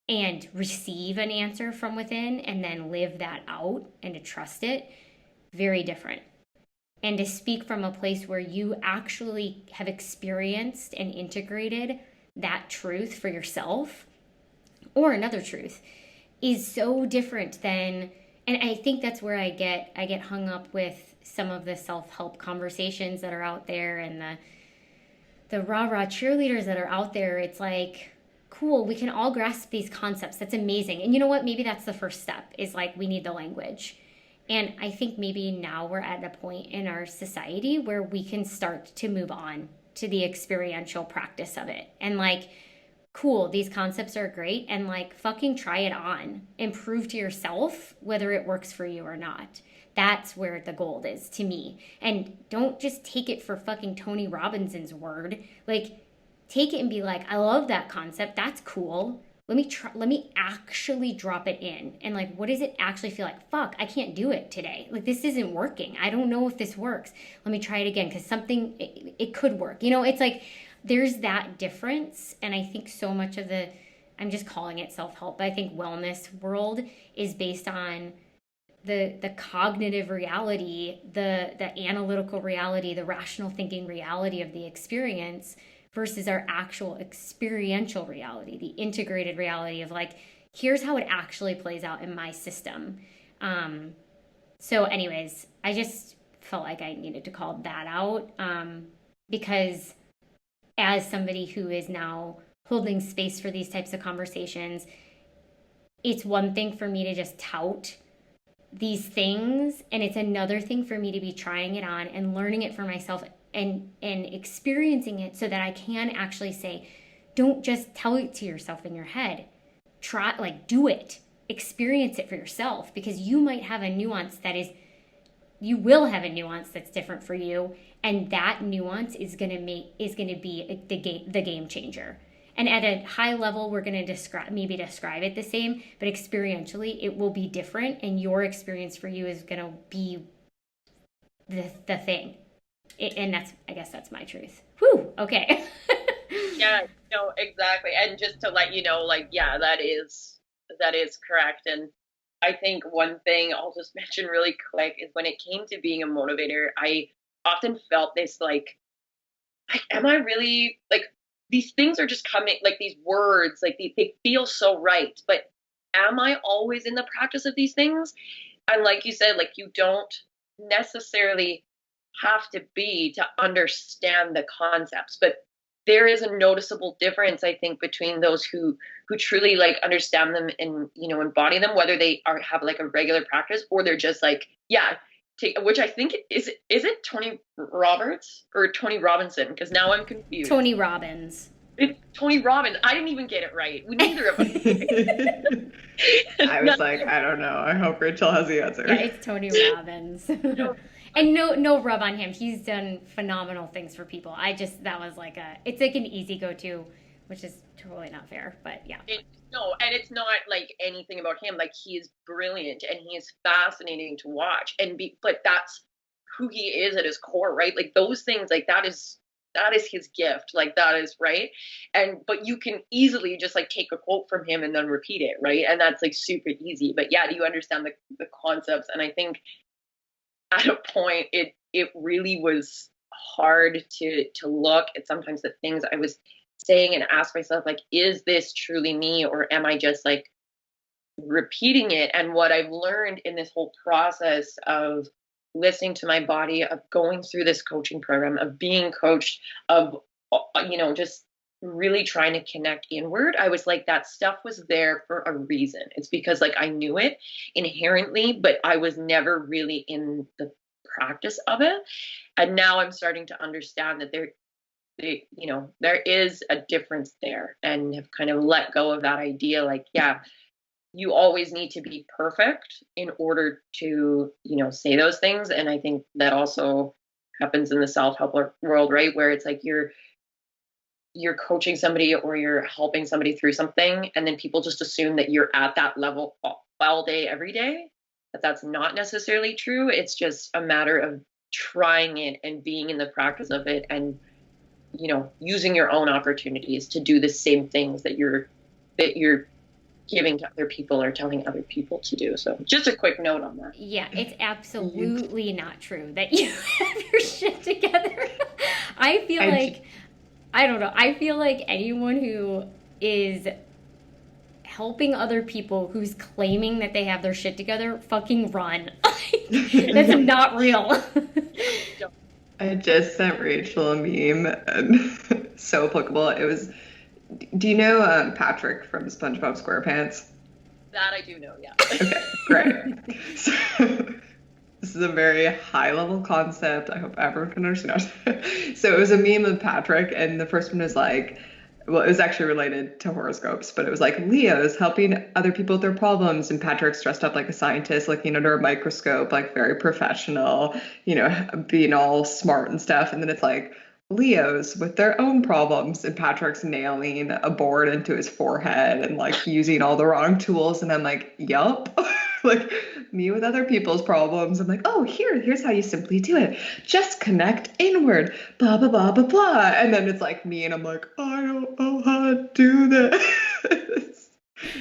and receive an answer from within and then live that out and to trust it, very different. And to speak from a place where you actually have experienced and integrated that truth for yourself or another truth is so different than, and I think that's where I get hung up with some of the self-help conversations that are out there and the rah-rah cheerleaders that are out there. It's like, cool, we can all grasp these concepts. That's amazing. And you know what? Maybe that's the first step is like we need the language. And I think maybe now we're at a point in our society where we can start to move on to the experiential practice of it. And like, cool, these concepts are great. And like, fucking try it on and prove to yourself whether it works for you or not. That's where the gold is to me. And don't just take it for fucking Tony Robbins's word. Like, take it and be like, I love that concept. That's cool. Let me actually drop it in. And like, what does it actually feel like? Fuck, I can't do it today. Like, this isn't working. I don't know if this works. Let me try it again because it could work. You know, it's like, there's that difference. And I think so much of I'm just calling it self-help, but I think wellness world is based on the cognitive reality, the analytical reality, the rational thinking reality of the experience versus our actual experiential reality, the integrated reality of like, here's how it actually plays out in my system. So anyways, I just felt like I needed to call that out because as somebody who is now holding space for these types of conversations, it's one thing for me to just tout these things, and it's another thing for me to be trying it on and learning it for myself and experiencing it so that I can actually say, don't just tell it to yourself in your head. Try, like, do it. Experience it for yourself, because you might have a nuance you will have a nuance that's different for you, and that nuance is going to be the game changer. And at a high level, we're going to describe it the same, but experientially it will be different, and your experience for you is going to be the thing. And I guess that's my truth. Whew, okay. Yeah, no, exactly. And just to let you know, like, yeah, that is correct. And I think one thing I'll just mention really quick is when it came to being a motivator, I often felt this like am I really, like, these things are just coming, like these words, like they feel so right, but am I always in the practice of these things? And like you said, like, you don't necessarily have to be to understand the concepts, but there is a noticeable difference, I think, between those who truly like understand them and, you know, embody them, whether they have like a regular practice or they're just like, yeah, which I think is it Tony Roberts or Tony Robinson? Because now I'm confused. Tony Robbins. It's Tony Robbins. I didn't even get it right. Neither of us. I was like, I don't know. I hope Rachel has the answer. Yeah, it's Tony Robbins. And no rub on him. He's done phenomenal things for people. That was like it's like an easy go-to, which is totally not fair, but yeah. No, and it's not like anything about him. Like, he is brilliant and he is fascinating to watch, but that's who he is at his core, right? Like, those things, like, that is his gift. Like, that is right. But you can easily just like take a quote from him and then repeat it, right? And that's like super easy. But yeah, do you understand the concepts? And I think at a point it really was hard to look at sometimes the things I was saying and ask myself, like, is this truly me, or am I just like repeating it? And what I've learned in this whole process of listening to my body, of going through this coaching program, of being coached, of, you know, just really trying to connect inward, I was like, that stuff was there for a reason. It's because like I knew it inherently, but I was never really in the practice of it. And now I'm starting to understand that there is a difference there, and have kind of let go of that idea. Like, yeah, you always need to be perfect in order to, you know, say those things. And I think that also happens in the self-help world, right? Where it's like you're coaching somebody or you're helping somebody through something, and then people just assume that you're at that level all day, every day. But that's not necessarily true. It's just a matter of trying it and being in the practice of it, and, you know, using your own opportunities to do the same things that you're giving to other people or telling other people to do. So just a quick note on that. Yeah, it's absolutely not true that you have your shit together. I feel like anyone who is helping other people who's claiming that they have their shit together, fucking run. That's not real. I just sent Rachel a meme, and so applicable. It was, do you know Patrick from SpongeBob SquarePants? That I do know, yeah. Okay, great. So, this is a very high-level concept. I hope everyone can understand. So it was a meme of Patrick, and the first one was like, well, it was actually related to horoscopes, but it was like Leo's helping other people with their problems, and Patrick's dressed up like a scientist looking under a microscope, like very professional, you know, being all smart and stuff. And then it's like Leo's with their own problems, and Patrick's nailing a board into his forehead and like using all the wrong tools. And I'm like, yup. Like, me with other people's problems. I'm like, oh, here's how you simply do it. Just connect inward, blah, blah, blah, blah, blah. And then it's like me, and I'm like, I don't know how to do this.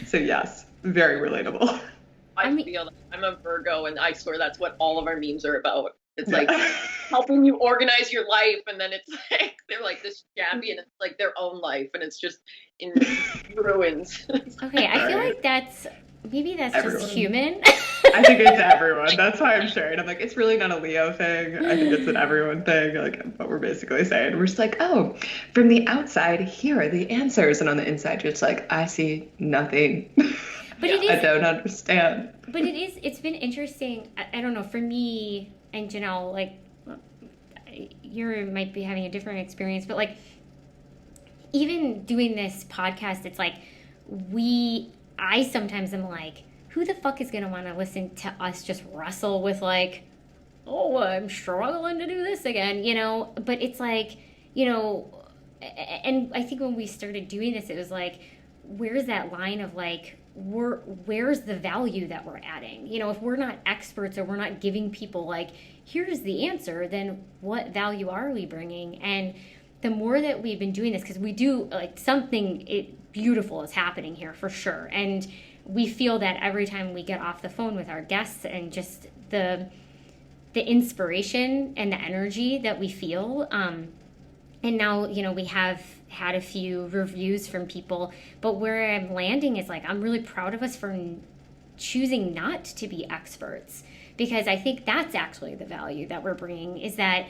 So yes, very relatable. I feel like I'm a Virgo, and I swear that's what all of our memes are about. It's like helping you organize your life, and then it's like they're like this shabby, and it's like their own life, and it's just in ruins. Okay, I feel like that's everyone. Just human. I think it's everyone. That's why I'm sharing. I'm like, it's really not a Leo thing. I think it's an everyone thing. Like, what we're basically saying. We're just like, oh, from the outside, here are the answers, and on the inside, you're just like, I see nothing. But I don't understand. But it's been interesting. I don't know, for me and Jenell, like, you might be having a different experience, but like, even doing this podcast, it's like I sometimes am like, who the fuck is going to want to listen to us just wrestle with like, oh, I'm struggling to do this again, you know? But it's like, you know, and I think when we started doing this, it was like, where's that line of like, where's the value that we're adding? You know, if we're not experts or we're not giving people like, here's the answer, then what value are we bringing? And the more that we've been doing this, because we do like something beautiful is happening here for sure. And we feel that every time we get off the phone with our guests, and just the inspiration and the energy that we feel. And now, you know, we have had a few reviews from people, but where I'm landing is like, I'm really proud of us for choosing not to be experts, because I think that's actually the value that we're bringing, is that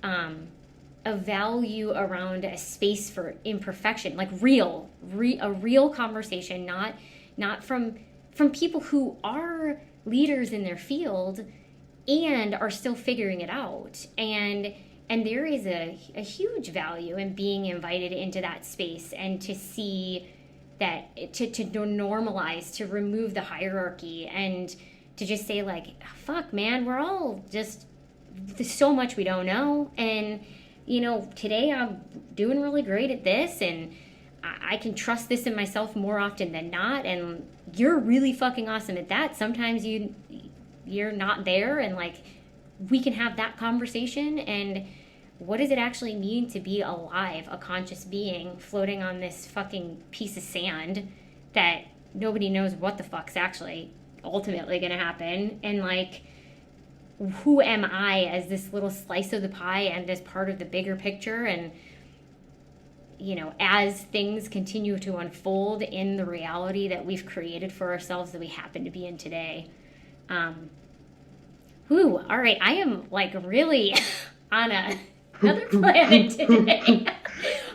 a value around a space for imperfection, like a real conversation, not from people who are leaders in their field and are still figuring it out. And there is a huge value in being invited into that space, and to see that, to normalize, to remove the hierarchy, and to just say like, fuck man, we're all just, there's so much we don't know. And, you know, today I'm doing really great at this, and I can trust this in myself more often than not. And you're really fucking awesome at that. Sometimes you're not there, and like, we can have that conversation. And what does it actually mean to be alive, a conscious being floating on this fucking piece of sand that nobody knows what the fuck's actually ultimately gonna happen? And like, who am I as this little slice of the pie and as part of the bigger picture? And, you know, as things continue to unfold in the reality that we've created for ourselves, that we happen to be in today. All right, I am like really on another planet today.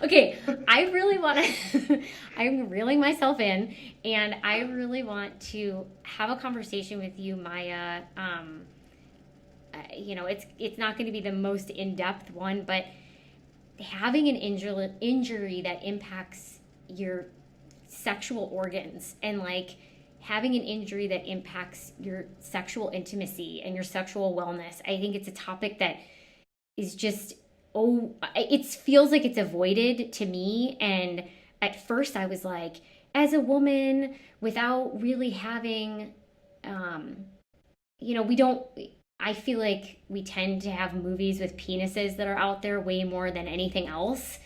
Okay, I really want to, I'm reeling myself in, and I really want to have a conversation with you, Maaia. You know, it's not going to be the most in-depth one, but having an injury that impacts your sexual organs, and like having an injury that impacts your sexual intimacy and your sexual wellness, I think it's a topic that is just, it feels like it's avoided to me. And at first I was like, as a woman, without really having, you know, I feel like we tend to have movies with penises that are out there way more than anything else.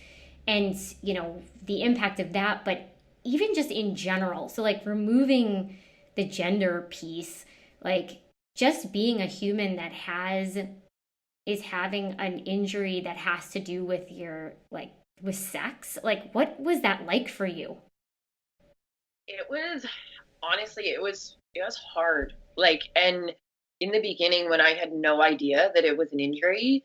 And, you know, the impact of that, but even just in general. So like, removing the gender piece, like just being a human that is having an injury that has to do with your, like, with sex. Like, what was that like for you? It was, honestly, it was hard. Like, and in the beginning, when I had no idea that it was an injury,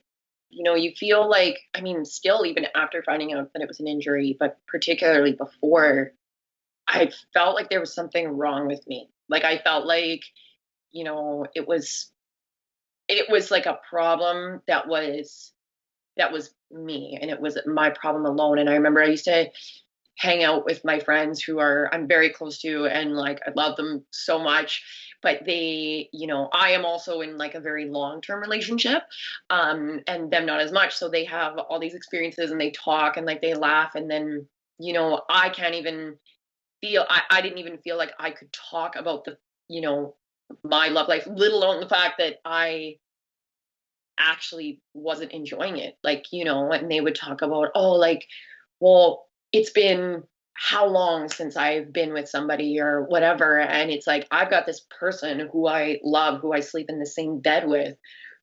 you know, you feel like, I mean, still, even after finding out that it was an injury, but particularly before, I felt like there was something wrong with me. Like, I felt like, you know, it was like a problem that was me, and it was my problem alone. And I remember I used to hang out with my friends who I'm very close to, and like, I love them so much, but they, you know, I am also in like a very long-term relationship, and them not as much. So they have all these experiences, and they talk, and like, they laugh. And then, you know, I can't even I didn't even feel like I could talk about you know, my love life, let alone the fact that I actually wasn't enjoying it. Like, you know, and they would talk about, oh, like, well, it's been how long since I've been with somebody or whatever. And it's like, I've got this person who I love, who I sleep in the same bed with,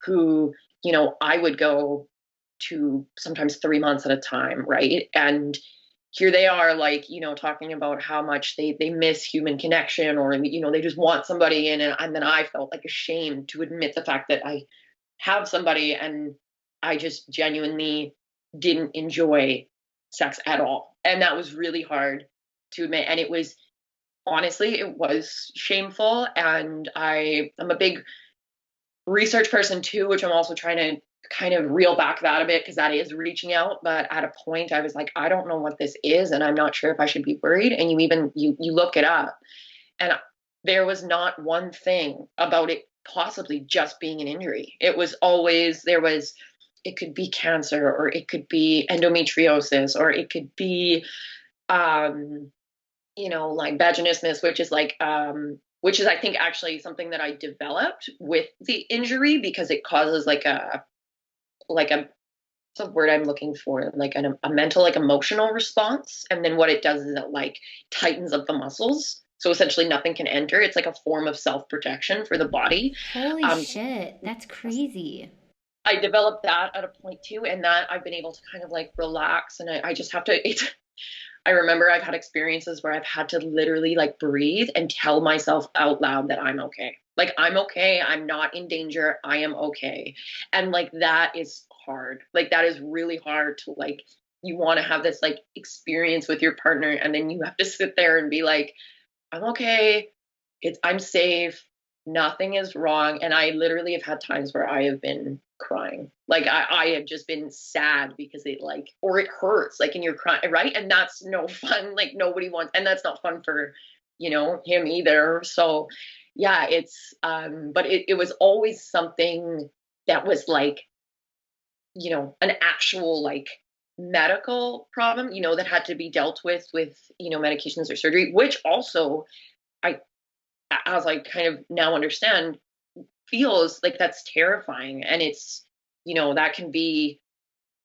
who, you know, I would go to sometimes 3 months at a time. Right. And here they are, like, you know, talking about how much they miss human connection, or, you know, they just want somebody in. And then I felt like ashamed to admit the fact that I have somebody, and I just genuinely didn't enjoy sex at all. And that was really hard to admit. And it was, honestly, it was shameful. And I'm a big research person too, which I'm also trying to kind of reel back that a bit because that is reaching out. But at a point I was like, I don't know what this is, and I'm not sure if I should be worried. And you look it up, and there was not one thing about it possibly just being an injury. It was always, it could be cancer, or it could be endometriosis, or it could be, like vaginismus, which is, I think, actually something that I developed with the injury, because it causes what's the word I'm looking for? Like a mental, like emotional response. And then what it does is it like tightens up the muscles. So essentially nothing can enter. It's like a form of self-protection for the body. Holy shit, that's crazy. I developed that at a point too, and that I've been able to kind of like relax, and I just have to, I remember I've had experiences where I've had to literally like breathe and tell myself out loud that I'm okay. Like, I'm okay. I'm not in danger. I am okay. And like, that is hard. Like, that is really hard to like, you want to have this like experience with your partner, and then you have to sit there and be like, I'm okay. I'm safe. Nothing is wrong. And I literally have had times where I have been crying. Like, I have just been sad because or it hurts, like, and you're crying, right? And that's no fun. Like, nobody wants, and that's not fun for, him either. So yeah, but it was always something that was like, an actual like medical problem, that had to be dealt with, medications or surgery, which also I, as I kind of now understand, feels like that's terrifying. And it's, that can be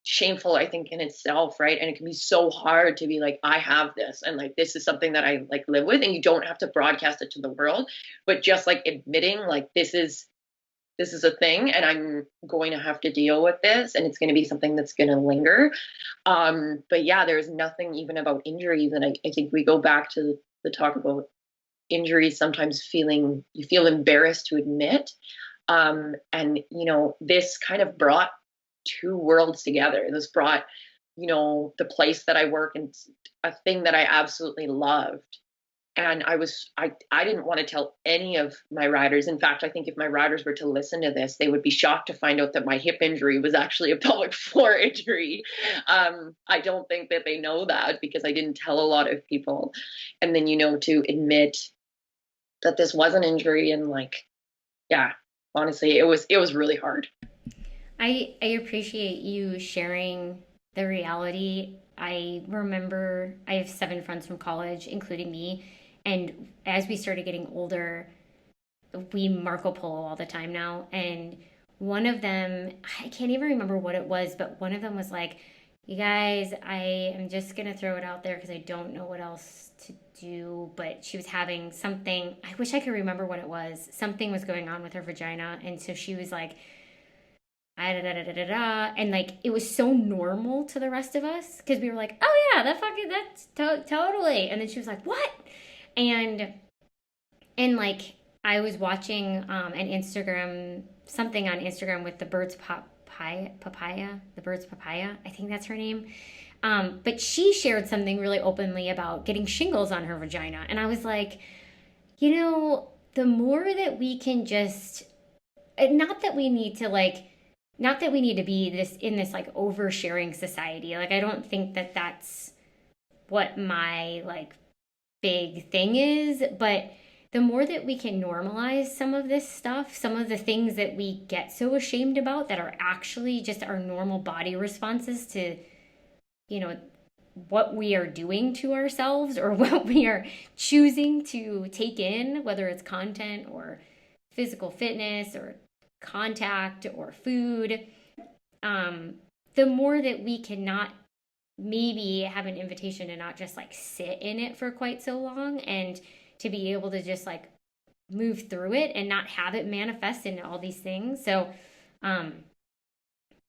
shameful, I think, in itself, right? And it can be so hard to be like, I have this, and like, this is something that I like live with, and you don't have to broadcast it to the world, but just like admitting like, this is a thing, and I'm going to have to deal with this, and it's going to be something that's going to linger. But yeah, there's nothing even about injuries. And I think we go back to the talk about injuries, sometimes you feel embarrassed to admit. And, this kind of brought two worlds together. This brought, the place that I work in, a thing that I absolutely loved. And I didn't want to tell any of my riders. In fact, I think if my riders were to listen to this, they would be shocked to find out that my hip injury was actually a pelvic floor injury. I don't think that they know that, because I didn't tell a lot of people. And then, to admit that this was an injury, and like, yeah, honestly, it was really hard. I appreciate you sharing the reality. I remember I have 7 friends from college, including me. And as we started getting older, we Marco Polo all the time now. And one of them, I can't even remember what it was, but one of them was like, you guys, I am just going to throw it out there because I don't know what else to do. But she was having something, I wish I could remember what it was. Something was going on with her vagina. And so she was like, and like, it was so normal to the rest of us, because we were like, oh yeah, that's totally. And then she was like, what? And like, I was watching something on Instagram with the bird's papaya, I think that's her name. But she shared something really openly about getting shingles on her vagina. And I was like, the more that we can just, not that we need to be in this like oversharing society. Like, I don't think that that's what my like big thing is, but the more that we can normalize some of this stuff, some of the things that we get so ashamed about that are actually just our normal body responses to, what we are doing to ourselves, or what we are choosing to take in, whether it's content or physical fitness or contact or food, the more that we cannot maybe have an invitation to not just like sit in it for quite so long, and to be able to just like move through it and not have it manifest into all these things. So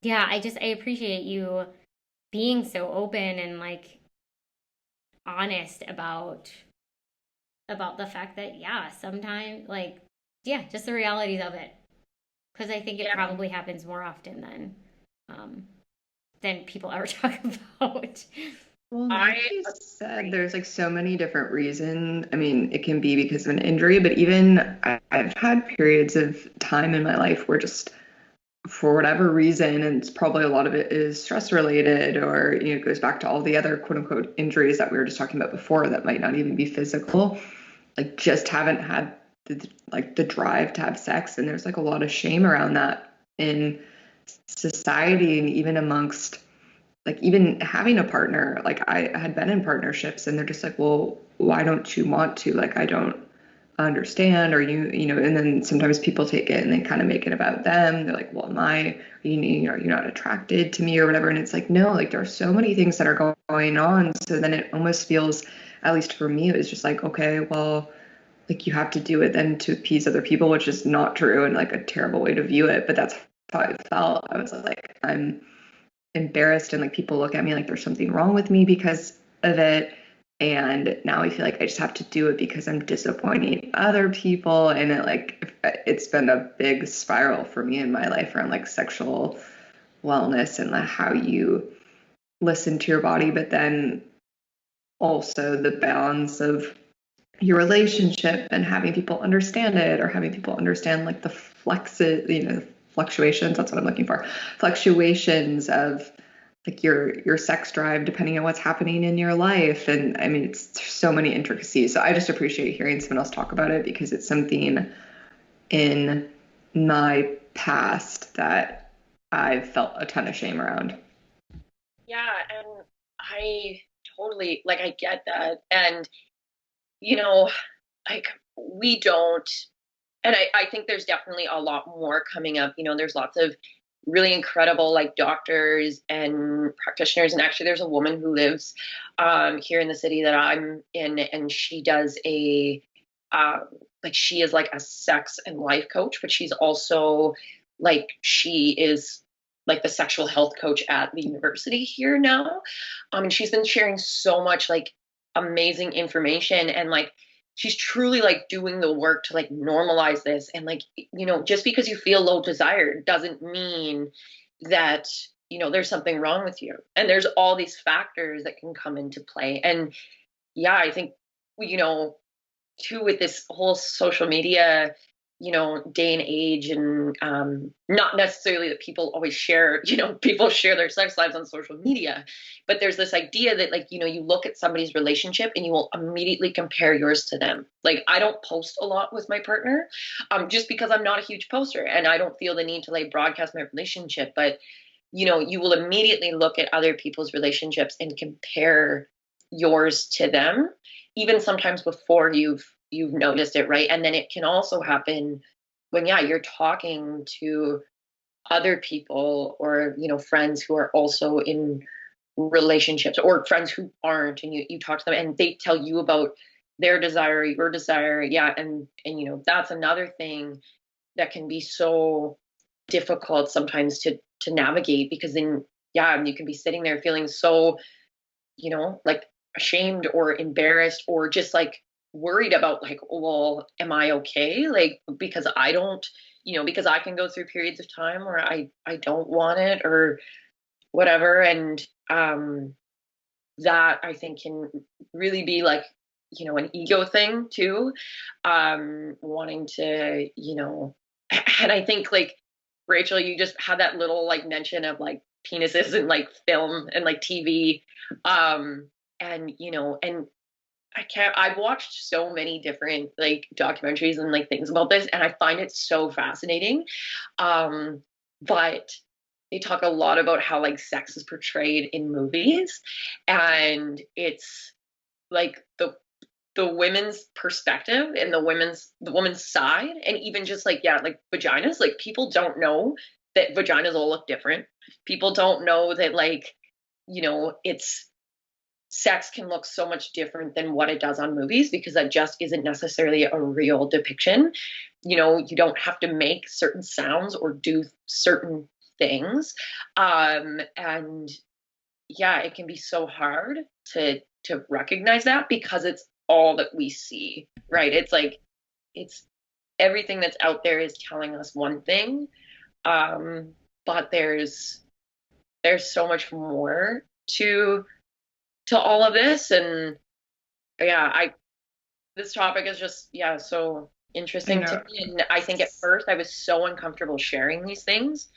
yeah, I appreciate you being so open and like honest about the fact that, yeah, sometimes like, yeah, just the realities of it. Because I think it probably happens more often than people ever talk about. Well, like you said, there's like so many different reasons. I mean, it can be because of an injury, but even I've had periods of time in my life where just for whatever reason, and it's probably a lot of it is stress related, or it goes back to all the other quote unquote injuries that we were just talking about before that might not even be physical, like just haven't had the drive to have sex. And there's like a lot of shame around that in society, and even amongst like even having a partner. Like I had been in partnerships and they're just like, well, why don't you want to? Like, I don't understand. Or and then sometimes people take it and they kind of make it about them. They're like, well, you're not attracted to me or whatever. And it's like, no, like there are so many things that are going on. So then it almost feels, at least for me, it was just like, okay, well, like you have to do it then to appease other people, which is not true and like a terrible way to view it. But that's how I felt. I was like, I'm embarrassed and like people look at me like there's something wrong with me because of it. And now I feel like I just have to do it because I'm disappointing other people. And it's been a big spiral for me in my life around like sexual wellness and like how you listen to your body, but then also the balance of your relationship and having people understand it, or having people understand like the fluctuations. That's what I'm looking for. Fluctuations of like your sex drive depending on what's happening in your life. And I mean, it's so many intricacies. So I just appreciate hearing someone else talk about it, because it's something in my past that I've felt a ton of shame around. Yeah, and I totally like I get that. And like we don't, and I think there's definitely a lot more coming up. There's lots of really incredible like doctors and practitioners. And actually there's a woman who lives here in the city that I'm in, and she does like she is like a sex and life coach, but she's also like she is like the sexual health coach at the university here now. And she's been sharing so much like amazing information, and like she's truly like doing the work to like normalize this. And like just because you feel low desire doesn't mean that there's something wrong with you. And there's all these factors that can come into play. And yeah, I think too, with this whole social media day and age, and not necessarily that people always share, people share their sex lives on social media, but there's this idea that like, you look at somebody's relationship and you will immediately compare yours to them. Like I don't post a lot with my partner, just because I'm not a huge poster and I don't feel the need to like broadcast my relationship. But, you will immediately look at other people's relationships and compare yours to them, even sometimes before you've noticed it, right? And then it can also happen when you're talking to other people, or friends who are also in relationships, or friends who aren't, and you talk to them and they tell you about their desire, your desire. And that's another thing that can be so difficult sometimes to navigate, because then you can be sitting there feeling so like ashamed or embarrassed, or just like worried about like, well, am I okay? Like, because I don't, because I can go through periods of time where I don't want it or whatever. And that I think can really be like, an ego thing too. Wanting to, and I think like, Rachel, you just had that little like mention of like penises and like film and like TV. And and I've watched so many different like documentaries and like things about this, and I find it so fascinating. But they talk a lot about how like sex is portrayed in movies, and it's like the women's perspective and the woman's side, and even just like like vaginas. Like people don't know that vaginas all look different. People don't know that like it's sex can look so much different than what it does on movies, because that just isn't necessarily a real depiction. You don't have to make certain sounds or do certain things. And it can be so hard to recognize that, because it's all that we see, right? It's like, it's everything that's out there is telling us one thing. But there's so much more to all of this. And this topic is just so interesting to me. And I think at first I was so uncomfortable sharing these things,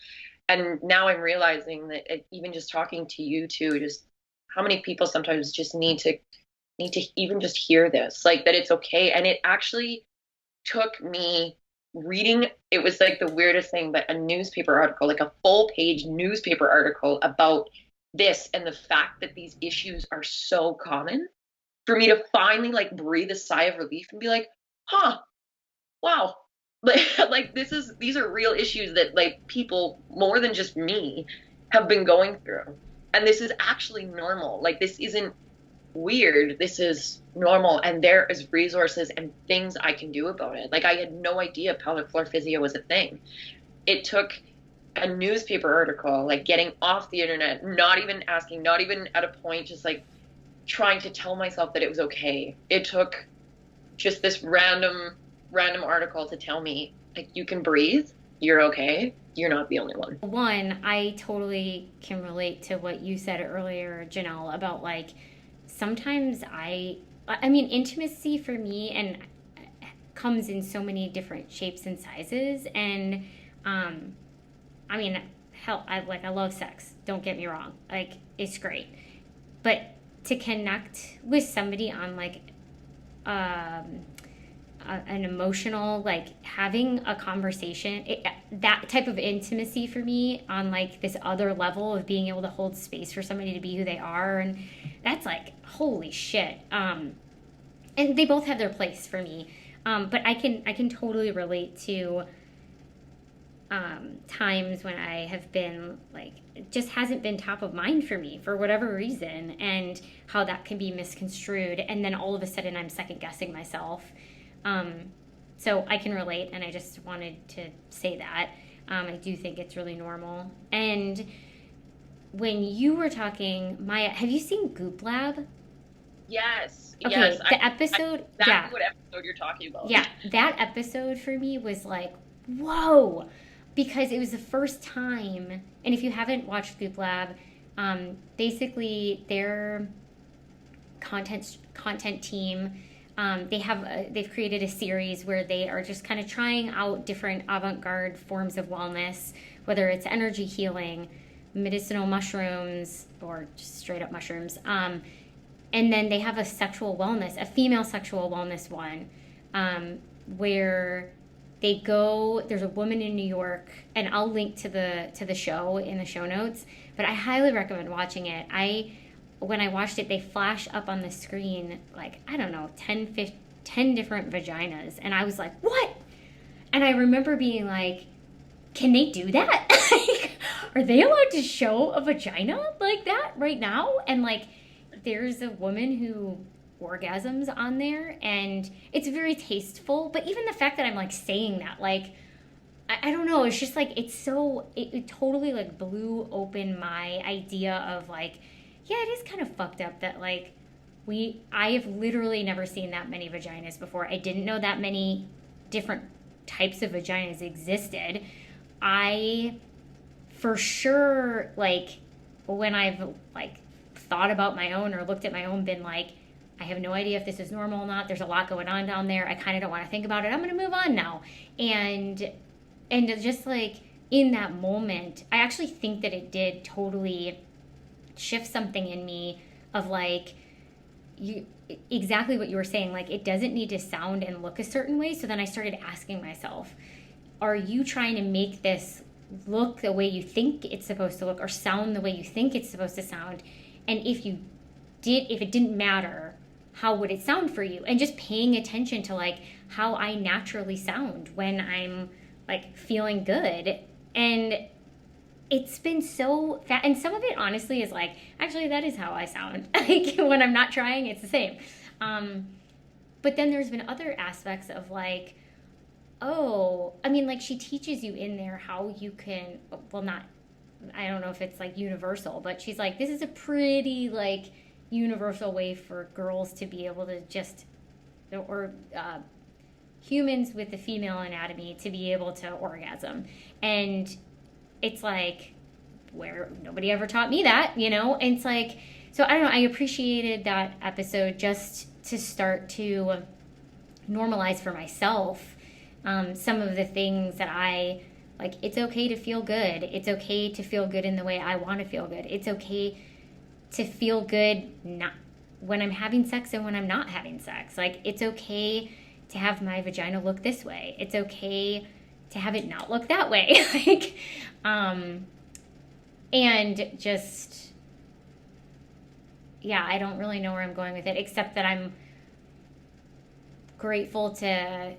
And now I'm realizing that even just talking to you two, just how many people sometimes just need to even just hear this, like that it's okay. And it actually took me reading, it was like the weirdest thing, but a newspaper article, like a full page newspaper article about this and the fact that these issues are so common, for me to finally like breathe a sigh of relief and be like, huh, wow. Like these are real issues that like people more than just me have been going through. And this is actually normal. Like this isn't weird. This is normal, and there is resources and things I can do about it. Like I had no idea pelvic floor physio was a thing. It took a newspaper article, like getting off the internet, not even asking, not even at a point, just like trying to tell myself that it was okay. It took just this random article to tell me, like, you can breathe, you're okay, you're not the only one. One, I totally can relate to what you said earlier, Jenell, about like sometimes I mean, intimacy for me and comes in so many different shapes and sizes. And I mean, hell, I love sex. Don't get me wrong. Like, it's great. But to connect with somebody on like an emotional, like having a conversation, that type of intimacy for me on like this other level of being able to hold space for somebody to be who they are, and that's like holy shit. And they both have their place for me, but I can totally relate to times when I have been like, it just hasn't been top of mind for me for whatever reason, and how that can be misconstrued, and then all of a sudden I'm second guessing myself. So I can relate, and I just wanted to say that. I do think it's really normal. And when you were talking, Maaia, have you seen Goop Lab? Yes. Okay, yes. the episode. That's yeah. what episode you're talking about. Yeah, that episode for me was like, whoa, because it was the first time. And if you haven't watched Goop Lab, basically their content team. They've created a series where they are just kind of trying out different avant-garde forms of wellness, whether it's energy healing, medicinal mushrooms, or just straight up mushrooms. And then they have a female sexual wellness one, where they go. There's a woman in New York, and I'll link to the show in the show notes. But I highly recommend watching it. When I watched it, they flash up on the screen, like, I don't know, 10 different vaginas. And I was like, what? And I remember being like, can they do that? Like, are they allowed to show a vagina like that right now? And like, there's a woman who orgasms on there, and it's very tasteful. But even the fact that I'm like saying that, like, I don't know, it's just like, it totally like blew open my idea of like, yeah, it is kind of fucked up that like I have literally never seen that many vaginas before. I didn't know that many different types of vaginas existed. I for sure, like, when I've like thought about my own or looked at my own, been like, I have no idea if this is normal or not. There's a lot going on down there. I kind of don't want to think about it. I'm going to move on now. And just like in that moment, I actually think that it did totally shift something in me of like, exactly what you were saying, like it doesn't need to sound and look a certain way. So then I started asking myself, are you trying to make this look the way you think it's supposed to look, or sound the way you think it's supposed to sound? And if it didn't matter, how would it sound for you? And just paying attention to like how I naturally sound when I'm like feeling good. And it's been so fat. And some of it honestly is like, actually that is how I sound. Like when I'm not trying, it's the same. But then there's been other aspects of like, oh, I mean, like she teaches you in there how you can, well, not, I don't know if it's like universal, but she's like, this is a pretty like universal way for girls to be able to just, or humans with the female anatomy to be able to orgasm. And it's like, where nobody ever taught me that, you know? And it's like, so I don't know, I appreciated that episode just to start to normalize for myself some of the things that I Like, it's okay to feel good. It's okay to feel good in the way I want to feel good. It's okay to feel good not when I'm having sex and when I'm not having sex. Like, it's okay to have my vagina look this way. It's okay to have it not look that way. Like, and just, yeah, I don't really know where I'm going with it, except that I'm grateful to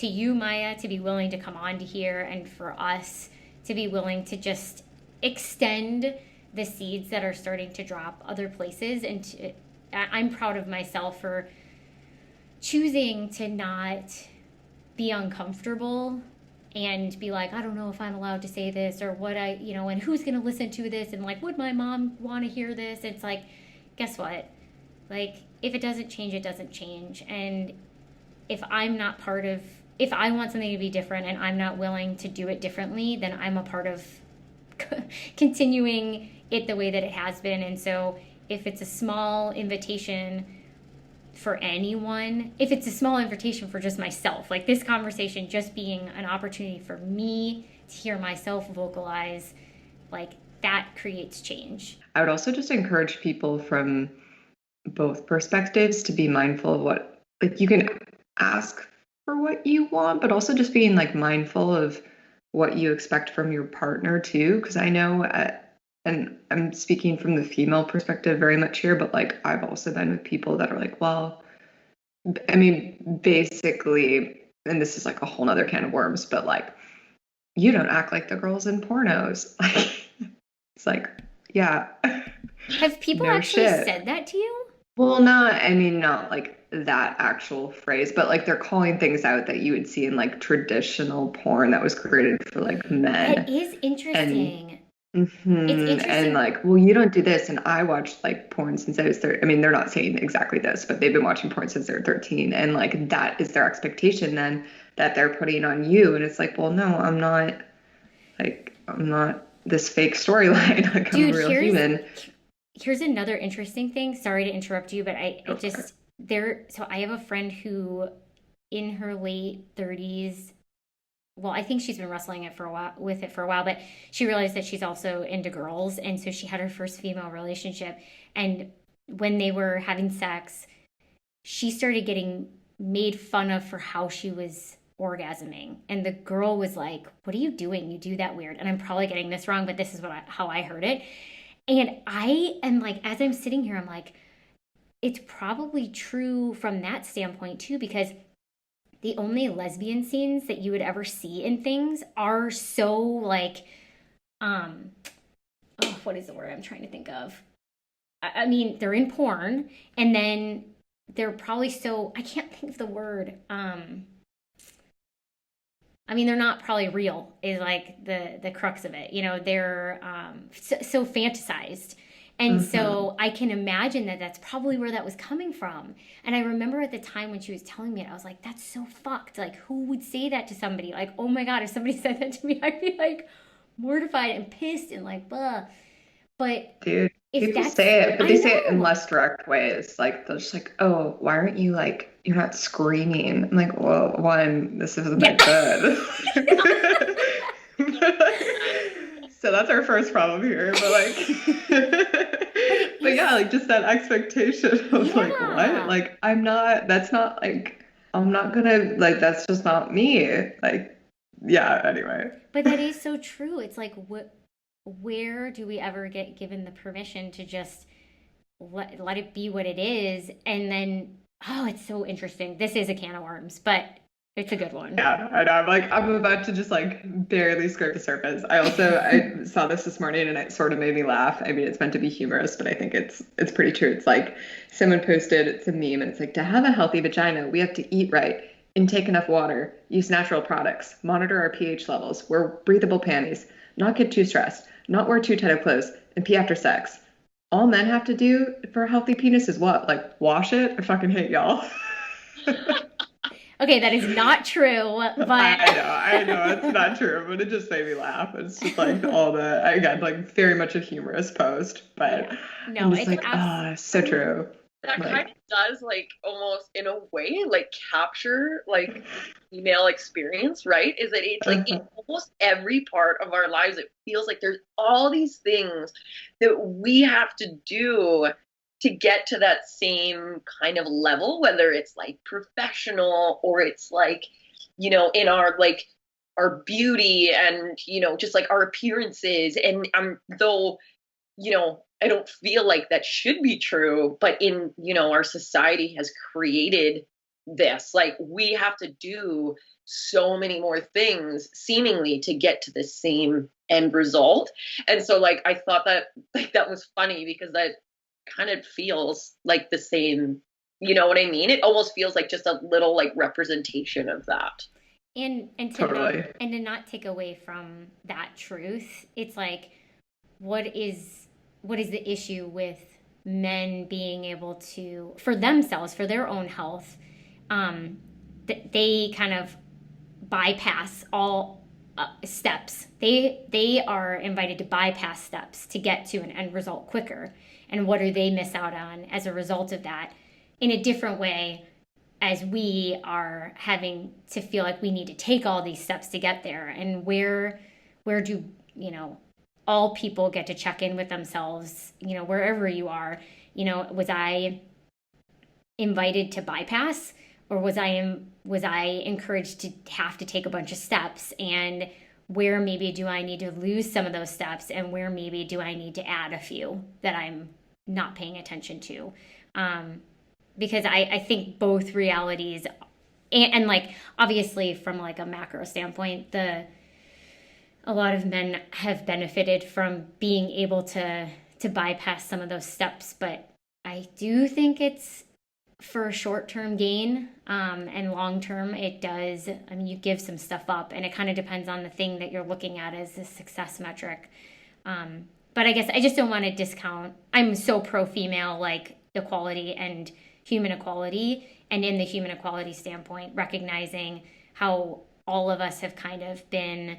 you, Maaia, to be willing to come on to here, and for us to be willing to just extend the seeds that are starting to drop other places. And I'm proud of myself for choosing to not be uncomfortable and be like, I don't know if I'm allowed to say this, or what and who's going to listen to this, and like, would my mom want to hear this? It's like, guess what? Like, if it doesn't change, it doesn't change. And if I want something to be different and I'm not willing to do it differently, then I'm a part of continuing it the way that it has been. And so if it's a small invitation for anyone, if it's a small invitation for just myself, like this conversation just being an opportunity for me to hear myself vocalize, like, that creates change. I would also just encourage people from both perspectives to be mindful of what, like, you can ask for what you want, but also just being like mindful of what you expect from your partner too. Because I know, and I'm speaking from the female perspective very much here, but like, I've also been with people that are like, well, I mean, basically, and this is like a whole nother can of worms, but like, you don't act like the girls in pornos. Like, it's like, yeah. Have people No actually shit. said that to you? Well, not like that actual phrase, but like they're calling things out that you would see in like traditional porn that was created for like men. That is interesting. It's interesting. And like, well, you don't do this. And I watched like porn since I was 13. I mean, they're not saying exactly this, but they've been watching porn since they're 13. And like, that is their expectation then that they're putting on you. And it's like, well, no, I'm not this fake storyline. Like, I'm a real human. Here's another interesting thing. Sorry to interrupt you, but so I have a friend who in her late 30s, well, I think she's been wrestling it for a while, but she realized that she's also into girls. And so she had her first female relationship. And when they were having sex, she started getting made fun of for how she was orgasming. And the girl was like, what are you doing? You do that weird. And I'm probably getting this wrong, but this is how I heard it. And I am like, as I'm sitting here, I'm like, it's probably true from that standpoint too, because the only lesbian scenes that you would ever see in things are so like, what is the word I'm trying to think of? I mean, they're in porn, and then they're probably so, I can't think of the word. I mean, they're not probably real, is like the crux of it. They're so fantasized. And so I can imagine that that's probably where that was coming from. And I remember at the time when she was telling me it, I was like, that's so fucked. Like, who would say that to somebody? Like, oh my God, if somebody said that to me, I'd be like mortified and pissed and like, blah. But dude, if people that's, say it, but they say it in know. less direct ways. Like, they're just like, oh, why aren't you like, you're not screaming? I'm like, well, one, this isn't that good. So that's our first problem here. But like, but yeah, like just that expectation of like, what? Like, I'm not gonna, like, that's just not me. Like, yeah, anyway. But that is so true. It's like, where do we ever get given the permission to just let it be what it is? And then, oh, it's so interesting. This is a can of worms, but it's a good one. Yeah, I know. I'm about to just like barely scrape the surface. I saw this morning and it sort of made me laugh. I mean, it's meant to be humorous, but I think it's pretty true. It's like someone posted, it's a meme, and it's like, to have a healthy vagina, we have to eat right, intake enough water, use natural products, monitor our pH levels, wear breathable panties, not get too stressed, not wear too tight of clothes, and pee after sex. All men have to do for a healthy penis is what? Like, wash it? I fucking hate y'all. Okay, that is not true, but I know it's not true, but it just made me laugh. It's just like again, like very much a humorous post, but no, I'm just it's like, so true. that Like, kind of does like almost in a way like capture like female experience, right? Is that it's like in almost every part of our lives it feels like there's all these things that we have to do to get to that same kind of level, whether it's like professional or it's like, in our like our beauty and just like our appearances. And though I don't feel like that should be true, but our society has created this. Like, we have to do so many more things seemingly to get to the same end result. And so, like, I thought that, like, that was funny because that kind of feels like the same, you know what I mean? It almost feels like just a little, like, representation of that. And totally. to not take away from that truth, it's like, what is the issue with men being able to, for themselves, for their own health, they kind of bypass all steps. They are invited to bypass steps to get to an end result quicker. And what do they miss out on as a result of that in a different way, as we are having to feel like we need to take all these steps to get there? And where do all people get to check in with themselves, wherever you are? Was I invited to bypass, or was I encouraged to have to take a bunch of steps? And where maybe do I need to lose some of those steps, and where maybe do I need to add a few that I'm not paying attention to? Because I think both realities, and like, obviously from like a macro standpoint, a lot of men have benefited from being able to bypass some of those steps, but I do think it's for short-term gain, and long-term it does. I mean, you give some stuff up, and it kind of depends on the thing that you're looking at as a success metric. But I guess I just don't want to discount. I'm so pro-female, like, equality and human equality, and in the human equality standpoint, recognizing how all of us have kind of been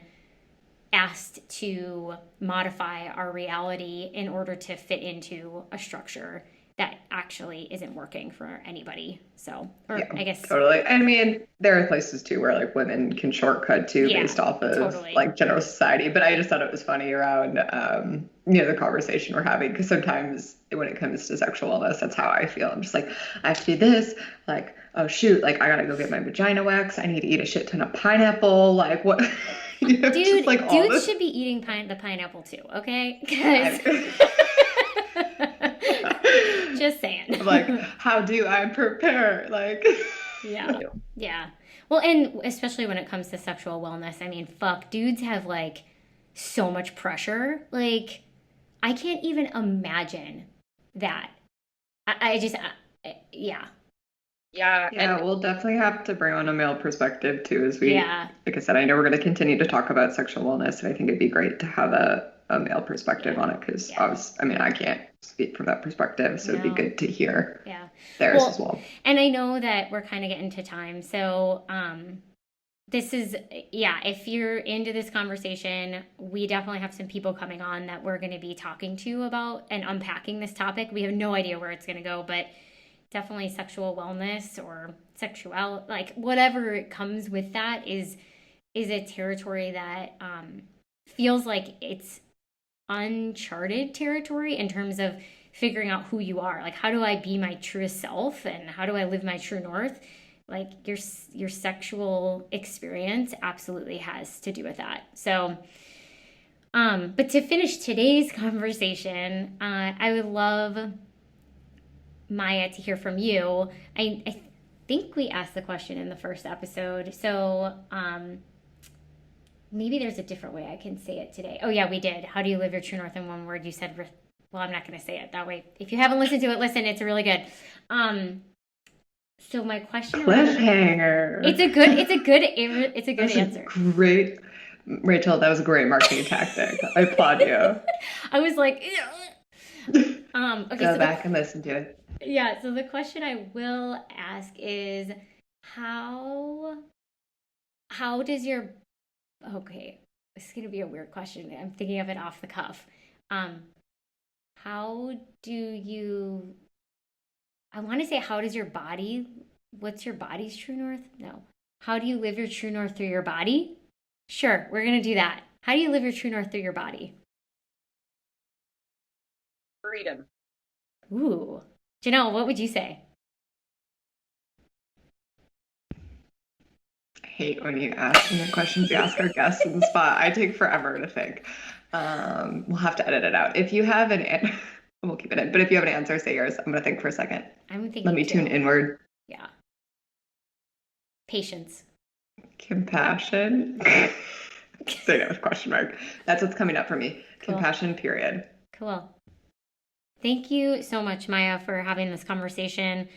asked to modify our reality in order to fit into a structure that actually isn't working for anybody. So, or yeah, I guess totally. I mean, there are places too where like women can shortcut too, based off of totally, like general society. But I just thought it was funny around the conversation we're having, because sometimes when it comes to sexual wellness, that's how I feel. I'm just like, I have to do this, like, oh shoot, like I gotta go get my vagina wax, I need to eat a shit ton of pineapple, like what? Dude, like dudes should be eating the pineapple too, okay? Just saying. I'm like, how do I prepare? Like, yeah. Well, and especially when it comes to sexual wellness, I mean, fuck, dudes have like so much pressure. Like, I can't even imagine that. Yeah. Yeah, we'll definitely have to bring on a male perspective too, as we, like I said, I know we're going to continue to talk about sexual wellness, and I think it'd be great to have a male perspective on it, because I can't speak from that perspective, so it'd be good to hear theirs as well. And I know that we're kind of getting to time, so this is, if you're into this conversation, we definitely have some people coming on that we're going to be talking to about and unpacking this topic. We have no idea where it's going to go, but definitely sexual wellness or sexuality, like whatever comes with that, is a territory that feels like it's uncharted territory in terms of figuring out who you are. Like, how do I be my truest self, and how do I live my true north? Like, your sexual experience absolutely has to do with that. So, but to finish today's conversation, I would love, Maaia, to hear from you. I think we asked the question in the first episode, so maybe there's a different way I can say it today. Oh yeah, we did. How do you live your true north in one word? You said, well, I'm not going to say it that way. If you haven't listened to it, listen. It's really good. So my question, cliffhanger. It's a good answer. Great, Rachel. That was a great marketing tactic. I applaud you. I was like, okay. Go back and listen to it. Yeah. So the question I will ask is, how does your, okay, this is going to be a weird question. I'm thinking of it off the cuff. How do you I want to say, what's your body's true north? No. How do you live your true north through your body? Sure, we're going to do that. How do you live your true north through your body? Freedom. Ooh. Jenell, what would you say? I hate when you ask me the questions you ask our guests in the spot. I take forever to think. We'll have to edit it out. If you have we'll keep it in. But if you have an answer, say yours. I'm gonna think for a second. I'm thinking. Let me tune inward. Yeah. Patience. Compassion. Say that with question mark. That's what's coming up for me. Cool. Compassion, period. Cool. Thank you so much, Maaia, for having this conversation.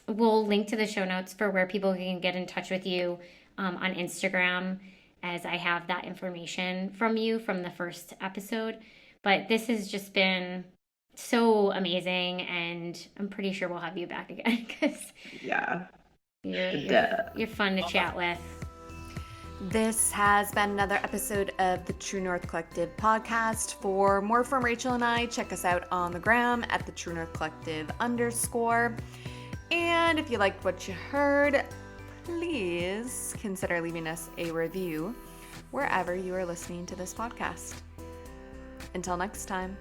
We'll link to the show notes for where people can get in touch with you on Instagram, as I have that information from you from the first episode. But this has just been so amazing, and I'm pretty sure we'll have you back again because you're fun to chat with. This has been another episode of the True North Collective podcast. For more from Rachel and I, check us out on the gram at the True North Collective _. And if you liked what you heard, please consider leaving us a review wherever you are listening to this podcast. Until next time.